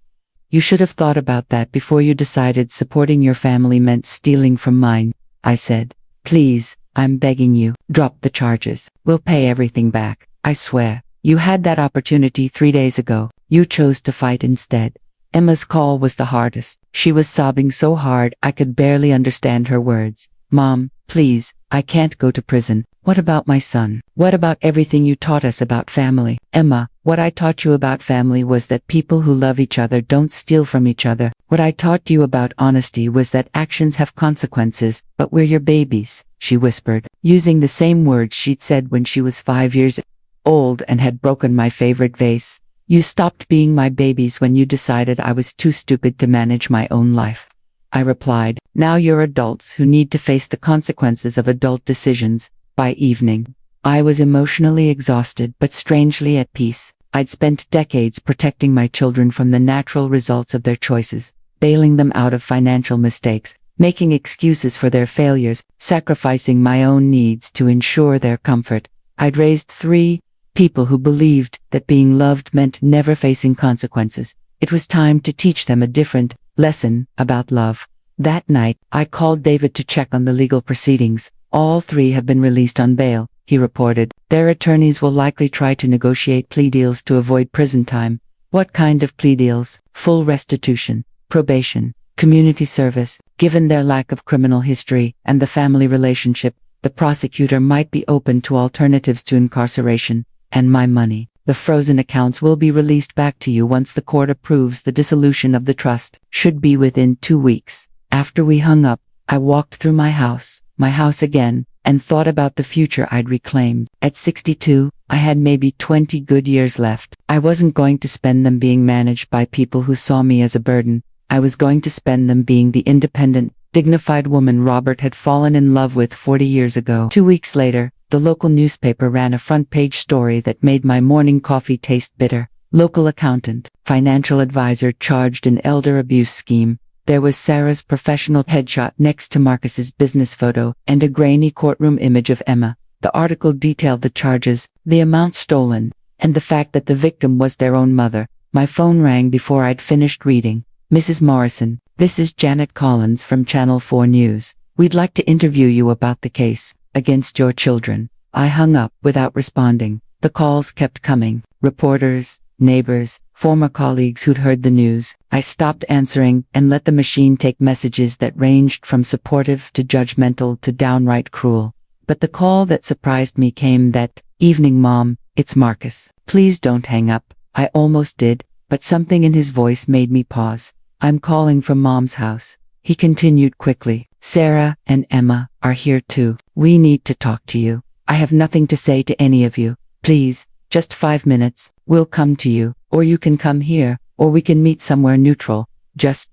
You should have thought about that before you decided supporting your family meant stealing from mine. I said, please, I'm begging you, drop the charges. We'll pay everything back. I swear. You had that opportunity 3 days ago. You chose to fight instead. Emma's call was the hardest. She was sobbing so hard I could barely understand her words. Mom, please, I can't go to prison. What about my son? What about everything you taught us about family? Emma, what I taught you about family was that people who love each other don't steal from each other. What I taught you about honesty was that actions have consequences, but we're your babies, she whispered, using the same words she'd said when she was 5 years old and had broken my favorite vase. You stopped being my babies when you decided I was too stupid to manage my own life. I replied, now you're adults who need to face the consequences of adult decisions. By evening, I was emotionally exhausted but strangely at peace. I'd spent decades protecting my children from the natural results of their choices, bailing them out of financial mistakes, making excuses for their failures, sacrificing my own needs to ensure their comfort. I'd raised 3 people who believed that being loved meant never facing consequences. It was time to teach them a different lesson about love. That night, I called David to check on the legal proceedings. All 3 have been released on bail, he reported. Their attorneys will likely try to negotiate plea deals to avoid prison time. What kind of plea deals? Full restitution, probation, community service. Given their lack of criminal history and the family relationship, the prosecutor might be open to alternatives to incarceration. And my money. The frozen accounts will be released back to you once the court approves the dissolution of the trust. Should be within 2 weeks. After we hung up, I walked through my house again, and thought about the future I'd reclaimed. At 62, I had maybe 20 good years left. I wasn't going to spend them being managed by people who saw me as a burden. I was going to spend them being the independent, dignified woman Robert had fallen in love with 40 years ago. 2 weeks later, the local newspaper ran a front-page story that made my morning coffee taste bitter. Local accountant, financial advisor charged in elder abuse scheme. There was Sarah's professional headshot next to Marcus's business photo and a grainy courtroom image of Emma. The article detailed the charges, the amount stolen, and the fact that the victim was their own mother. My phone rang before I'd finished reading. Mrs. Morrison, this is Janet Collins from Channel 4 News. We'd like to interview you about the case against your children. I hung up without responding. The calls kept coming. Reporters, neighbors, former colleagues who'd heard the news. I stopped answering and let the machine take messages that ranged from supportive to judgmental to downright cruel. But the call that surprised me came that evening. Mom, it's Marcus. Please don't hang up. I almost did, but something in his voice made me pause. I'm calling from Mom's house. He continued quickly. Sarah and Emma are here too. We need to talk to you. I have nothing to say to any of you. Please, just 5 minutes. We'll come to you, or you can come here, or we can meet somewhere neutral. Just ...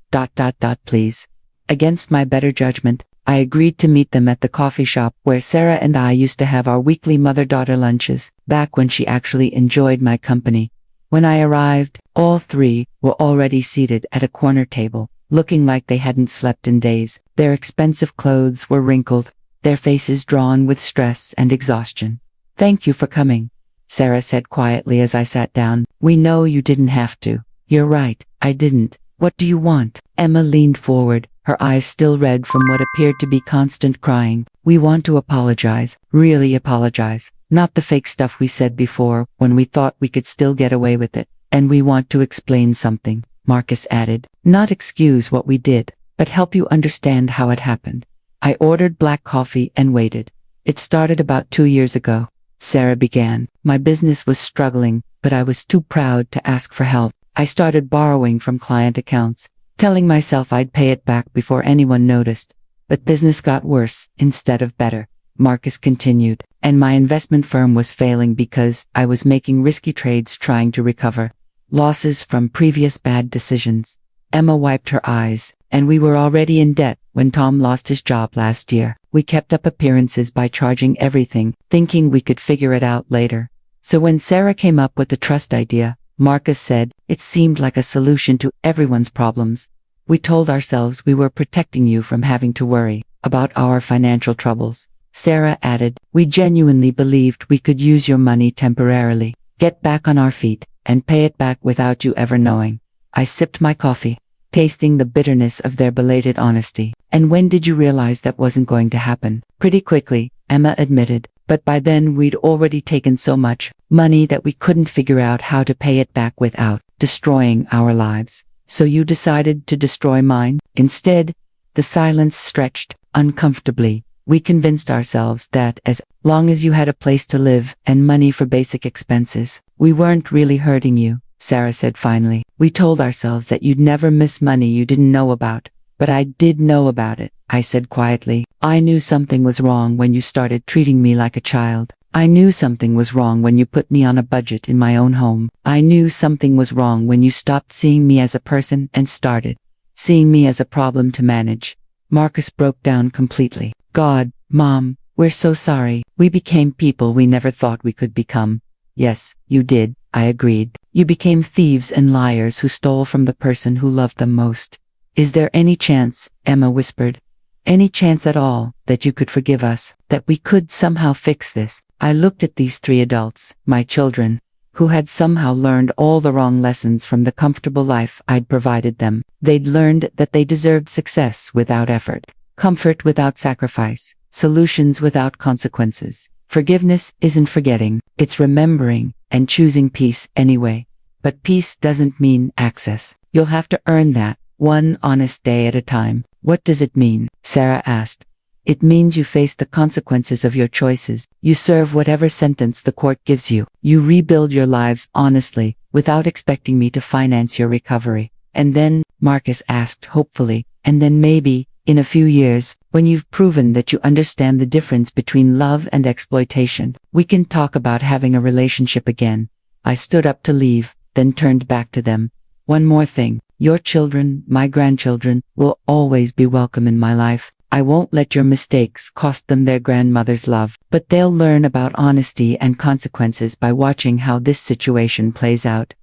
please. Against my better judgment, I agreed to meet them at the coffee shop where Sarah and I used to have our weekly mother-daughter lunches, back when she actually enjoyed my company. When I arrived, all 3 were already seated at a corner table, looking like they hadn't slept in days. Their expensive clothes were wrinkled, their faces drawn with stress and exhaustion. Thank you for coming, Sarah said quietly as I sat down. We know you didn't have to. You're right, I didn't. What do you want? Emma leaned forward, her eyes still red from what appeared to be constant crying. We want to apologize, really apologize. Not the fake stuff we said before, when we thought we could still get away with it. And we want to explain something, Marcus added. Not excuse what we did, but help you understand how it happened. I ordered black coffee and waited. It started about 2 years ago. Sarah began. My business was struggling, but I was too proud to ask for help. I started borrowing from client accounts, telling myself I'd pay it back before anyone noticed. But business got worse instead of better. Marcus continued, and my investment firm was failing because I was making risky trades trying to recover losses from previous bad decisions. Emma wiped her eyes, and we were already in debt when Tom lost his job last year. We kept up appearances by charging everything, thinking we could figure it out later. So when Sarah came up with the trust idea, Marcus said, it seemed like a solution to everyone's problems. We told ourselves we were protecting you from having to worry about our financial troubles. Sarah added, we genuinely believed we could use your money temporarily, get back on our feet, and pay it back without you ever knowing. I sipped my coffee, tasting the bitterness of their belated honesty. And when did you realize that wasn't going to happen? Pretty quickly, Emma admitted, but by then we'd already taken so much money that we couldn't figure out how to pay it back without destroying our lives. So you decided to destroy mine? Instead, the silence stretched uncomfortably. We convinced ourselves that as long as you had a place to live and money for basic expenses, we weren't really hurting you, Sarah said finally. We told ourselves that you'd never miss money you didn't know about. But I did know about it, I said quietly. I knew something was wrong when you started treating me like a child. I knew something was wrong when you put me on a budget in my own home. I knew something was wrong when you stopped seeing me as a person and started seeing me as a problem to manage. Marcus broke down completely. God, Mom, we're so sorry. We became people we never thought we could become. Yes, you did, I agreed. You became thieves and liars who stole from the person who loved them most. Is there any chance, Emma whispered, any chance at all, that you could forgive us, that we could somehow fix this? I looked at these 3 adults, my children, who had somehow learned all the wrong lessons from the comfortable life I'd provided them. They'd learned that they deserved success without effort, comfort without sacrifice, solutions without consequences. Forgiveness isn't forgetting, it's remembering and choosing peace anyway. But peace doesn't mean access. You'll have to earn that, one honest day at a time. What does it mean? Sarah asked. It means you face the consequences of your choices. You serve whatever sentence the court gives you. You rebuild your lives honestly, without expecting me to finance your recovery. And then, Marcus asked hopefully, and then maybe, in a few years, when you've proven that you understand the difference between love and exploitation, we can talk about having a relationship again. I stood up to leave, then turned back to them. One more thing. Your children, my grandchildren, will always be welcome in my life. I won't let your mistakes cost them their grandmother's love, but they'll learn about honesty and consequences by watching how this situation plays out.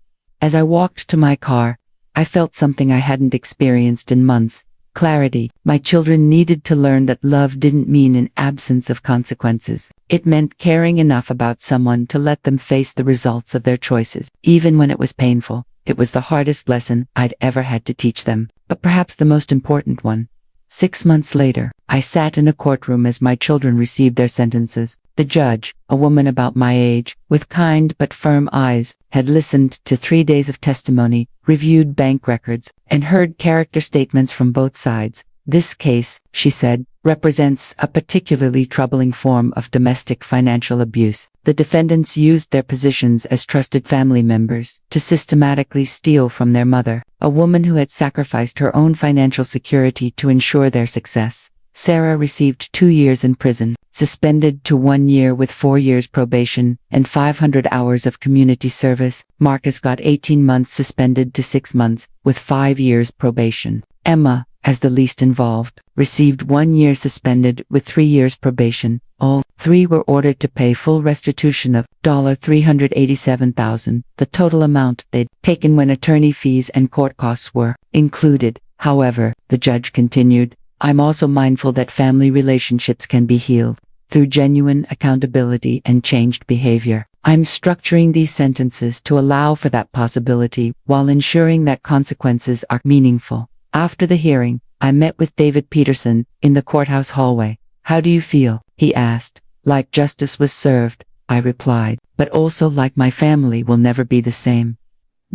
As I walked to my car, I felt something I hadn't experienced in months. Clarity. My children needed to learn that love didn't mean an absence of consequences. It meant caring enough about someone to let them face the results of their choices, even when it was painful. It was the hardest lesson I'd ever had to teach them, but perhaps the most important one. 6 months later, I sat in a courtroom as my children received their sentences. The judge, a woman about my age, with kind but firm eyes, had listened to 3 days of testimony, reviewed bank records, and heard character statements from both sides. This case, she said, represents a particularly troubling form of domestic financial abuse. The defendants used their positions as trusted family members to systematically steal from their mother, a woman who had sacrificed her own financial security to ensure their success. Sarah received 2 years in prison, suspended to 1 year with 4 years probation and 500 hours of community service. Marcus got 18 months suspended to 6 months with 5 years probation. Emma, as the least involved, received 1 year suspended with 3 years probation. All 3 were ordered to pay full restitution of $387,000, the total amount they'd taken when attorney fees and court costs were included. However, the judge continued, I'm also mindful that family relationships can be healed through genuine accountability and changed behavior. I'm structuring these sentences to allow for that possibility while ensuring that consequences are meaningful. After the hearing, I met with David Peterson in the courthouse hallway. How do you feel? He asked. Like justice was served, I replied, but also like my family will never be the same.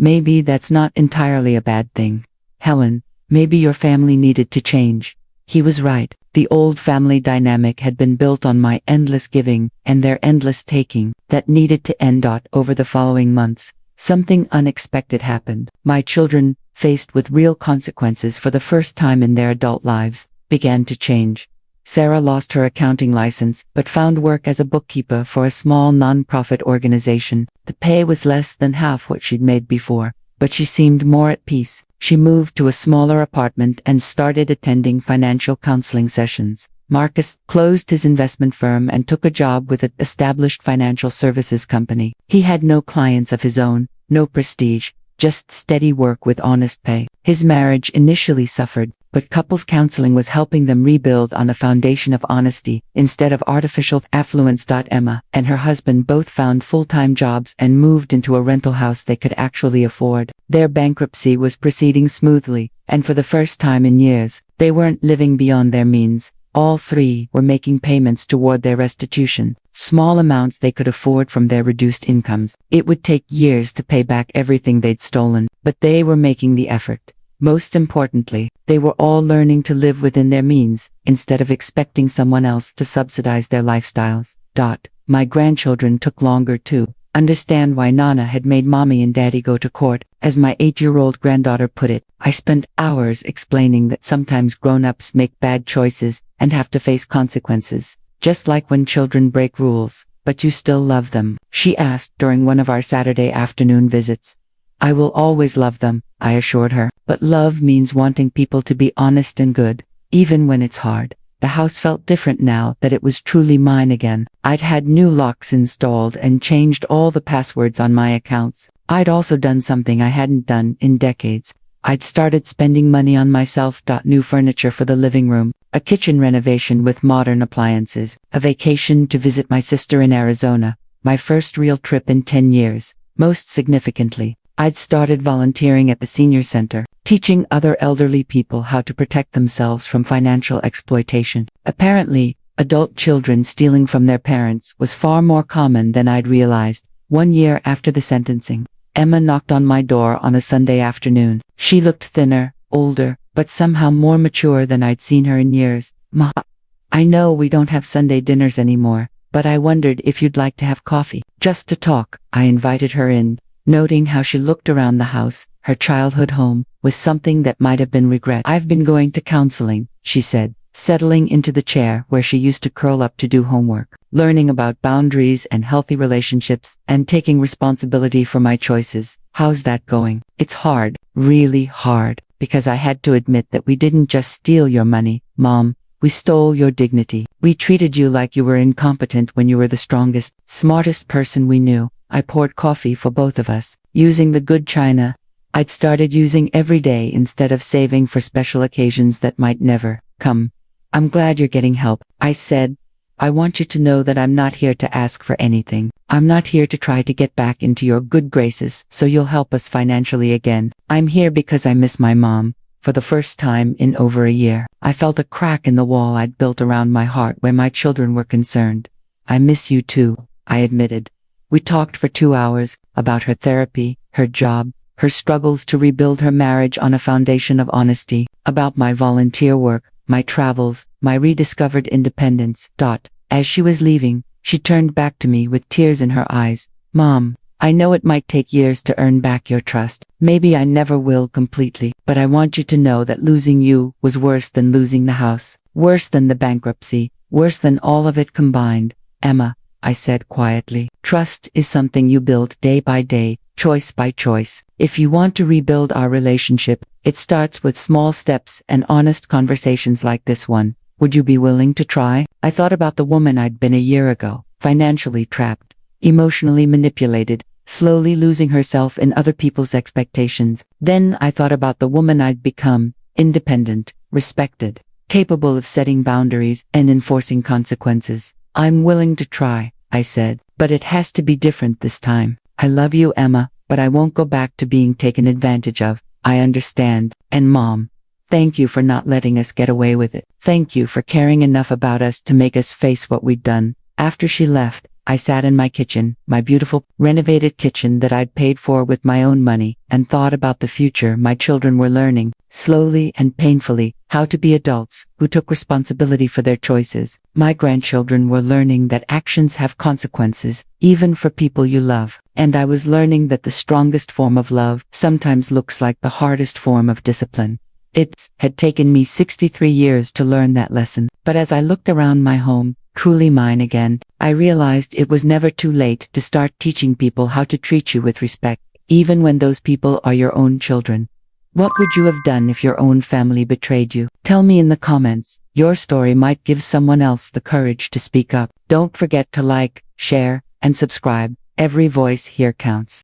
maybe that's not entirely a bad thing. Helen, maybe your family needed to change. He was right. The old family dynamic had been built on my endless giving and their endless taking that needed to end. Over the following months, something unexpected happened. My children, faced with real consequences for the first time in their adult lives, began to change. Sarah lost her accounting license, but found work as a bookkeeper for a small non-profit organization. The pay was less than half what she'd made before, but she seemed more at peace. She moved to a smaller apartment and started attending financial counseling sessions. Marcus closed his investment firm and took a job with an established financial services company. He had no clients of his own, no prestige, just steady work with honest pay. His marriage initially suffered, but couples counseling was helping them rebuild on a foundation of honesty instead of artificial affluence. Emma and her husband both found full-time jobs and moved into a rental house they could actually afford. Their bankruptcy was proceeding smoothly, and for the first time in years, they weren't living beyond their means. All three were making payments toward their restitution, small amounts they could afford from their reduced incomes. It would take years to pay back everything they'd stolen, but they were making the effort. Most importantly, they were all learning to live within their means, instead of expecting someone else to subsidize their lifestyles. My grandchildren took longer to understand why Nana had made Mommy and Daddy go to court. As my 8-year-old granddaughter put it, I spent hours explaining that sometimes grown-ups make bad choices and have to face consequences, just like when children break rules, but you still love them, she asked during one of our Saturday afternoon visits. I will always love them, I assured her, but love means wanting people to be honest and good, even when it's hard. The house felt different now that it was truly mine again. I'd had new locks installed and changed all the passwords on my accounts. I'd also done something I hadn't done in decades. I'd started spending money on myself. New furniture for the living room, a kitchen renovation with modern appliances, a vacation to visit my sister in Arizona, my first real trip in 10 years. Most significantly, I'd started volunteering at the senior center, teaching other elderly people how to protect themselves from financial exploitation. Apparently, adult children stealing from their parents was far more common than I'd realized. 1 year after the sentencing, Emma knocked on my door on a Sunday afternoon. She looked thinner, older, but somehow more mature than I'd seen her in years. Ma, I know we don't have Sunday dinners anymore, but I wondered if you'd like to have coffee. Just to talk. I invited her in, noting how she looked around the house, her childhood home, with something that might have been regret. I've been going to counseling, she said, settling into the chair where she used to curl up to do homework, learning about boundaries and healthy relationships, and taking responsibility for my choices. How's that going? It's hard, really hard, because I had to admit that we didn't just steal your money, Mom. We stole your dignity. We treated you like you were incompetent when you were the strongest, smartest person we knew. I poured coffee for both of us, using the good china I'd started using every day instead of saving for special occasions that might never come. I'm glad you're getting help, I said. I want you to know that I'm not here to ask for anything. I'm not here to try to get back into your good graces so you'll help us financially again. I'm here because I miss my mom. For the first time in over a year, I felt a crack in the wall I'd built around my heart where my children were concerned. I miss you too, I admitted. We talked for 2 hours about her therapy, her job, her struggles to rebuild her marriage on a foundation of honesty, about my volunteer work, my travels, my rediscovered independence. As she was leaving, she turned back to me with tears in her eyes. Mom, I know it might take years to earn back your trust. Maybe I never will completely, but I want you to know that losing you was worse than losing the house, worse than the bankruptcy, worse than all of it combined. Emma, I said quietly, trust is something you build day by day, choice by choice. If you want to rebuild our relationship, it starts with small steps and honest conversations like this one. Would you be willing to try? I thought about the woman I'd been a year ago, financially trapped, emotionally manipulated, slowly losing herself in other people's expectations. Then I thought about the woman I'd become, independent, respected, capable of setting boundaries and enforcing consequences. I'm willing to try, I said, but it has to be different this time. I love you, Emma, but I won't go back to being taken advantage of. I understand. And Mom, thank you for not letting us get away with it. Thank you for caring enough about us to make us face what we'd done. After she left, I sat in my kitchen, my beautiful, renovated kitchen that I'd paid for with my own money, and thought about the future my children were learning, slowly and painfully, how to be adults who took responsibility for their choices. My grandchildren were learning that actions have consequences, even for people you love. And I was learning that the strongest form of love sometimes looks like the hardest form of discipline. It had taken me 63 years to learn that lesson, but as I looked around my home, truly mine again, I realized it was never too late to start teaching people how to treat you with respect, even when those people are your own children. What would you have done if your own family betrayed you? Tell me in the comments. Your story might give someone else the courage to speak up. Don't forget to like, share, and subscribe. Every voice here counts.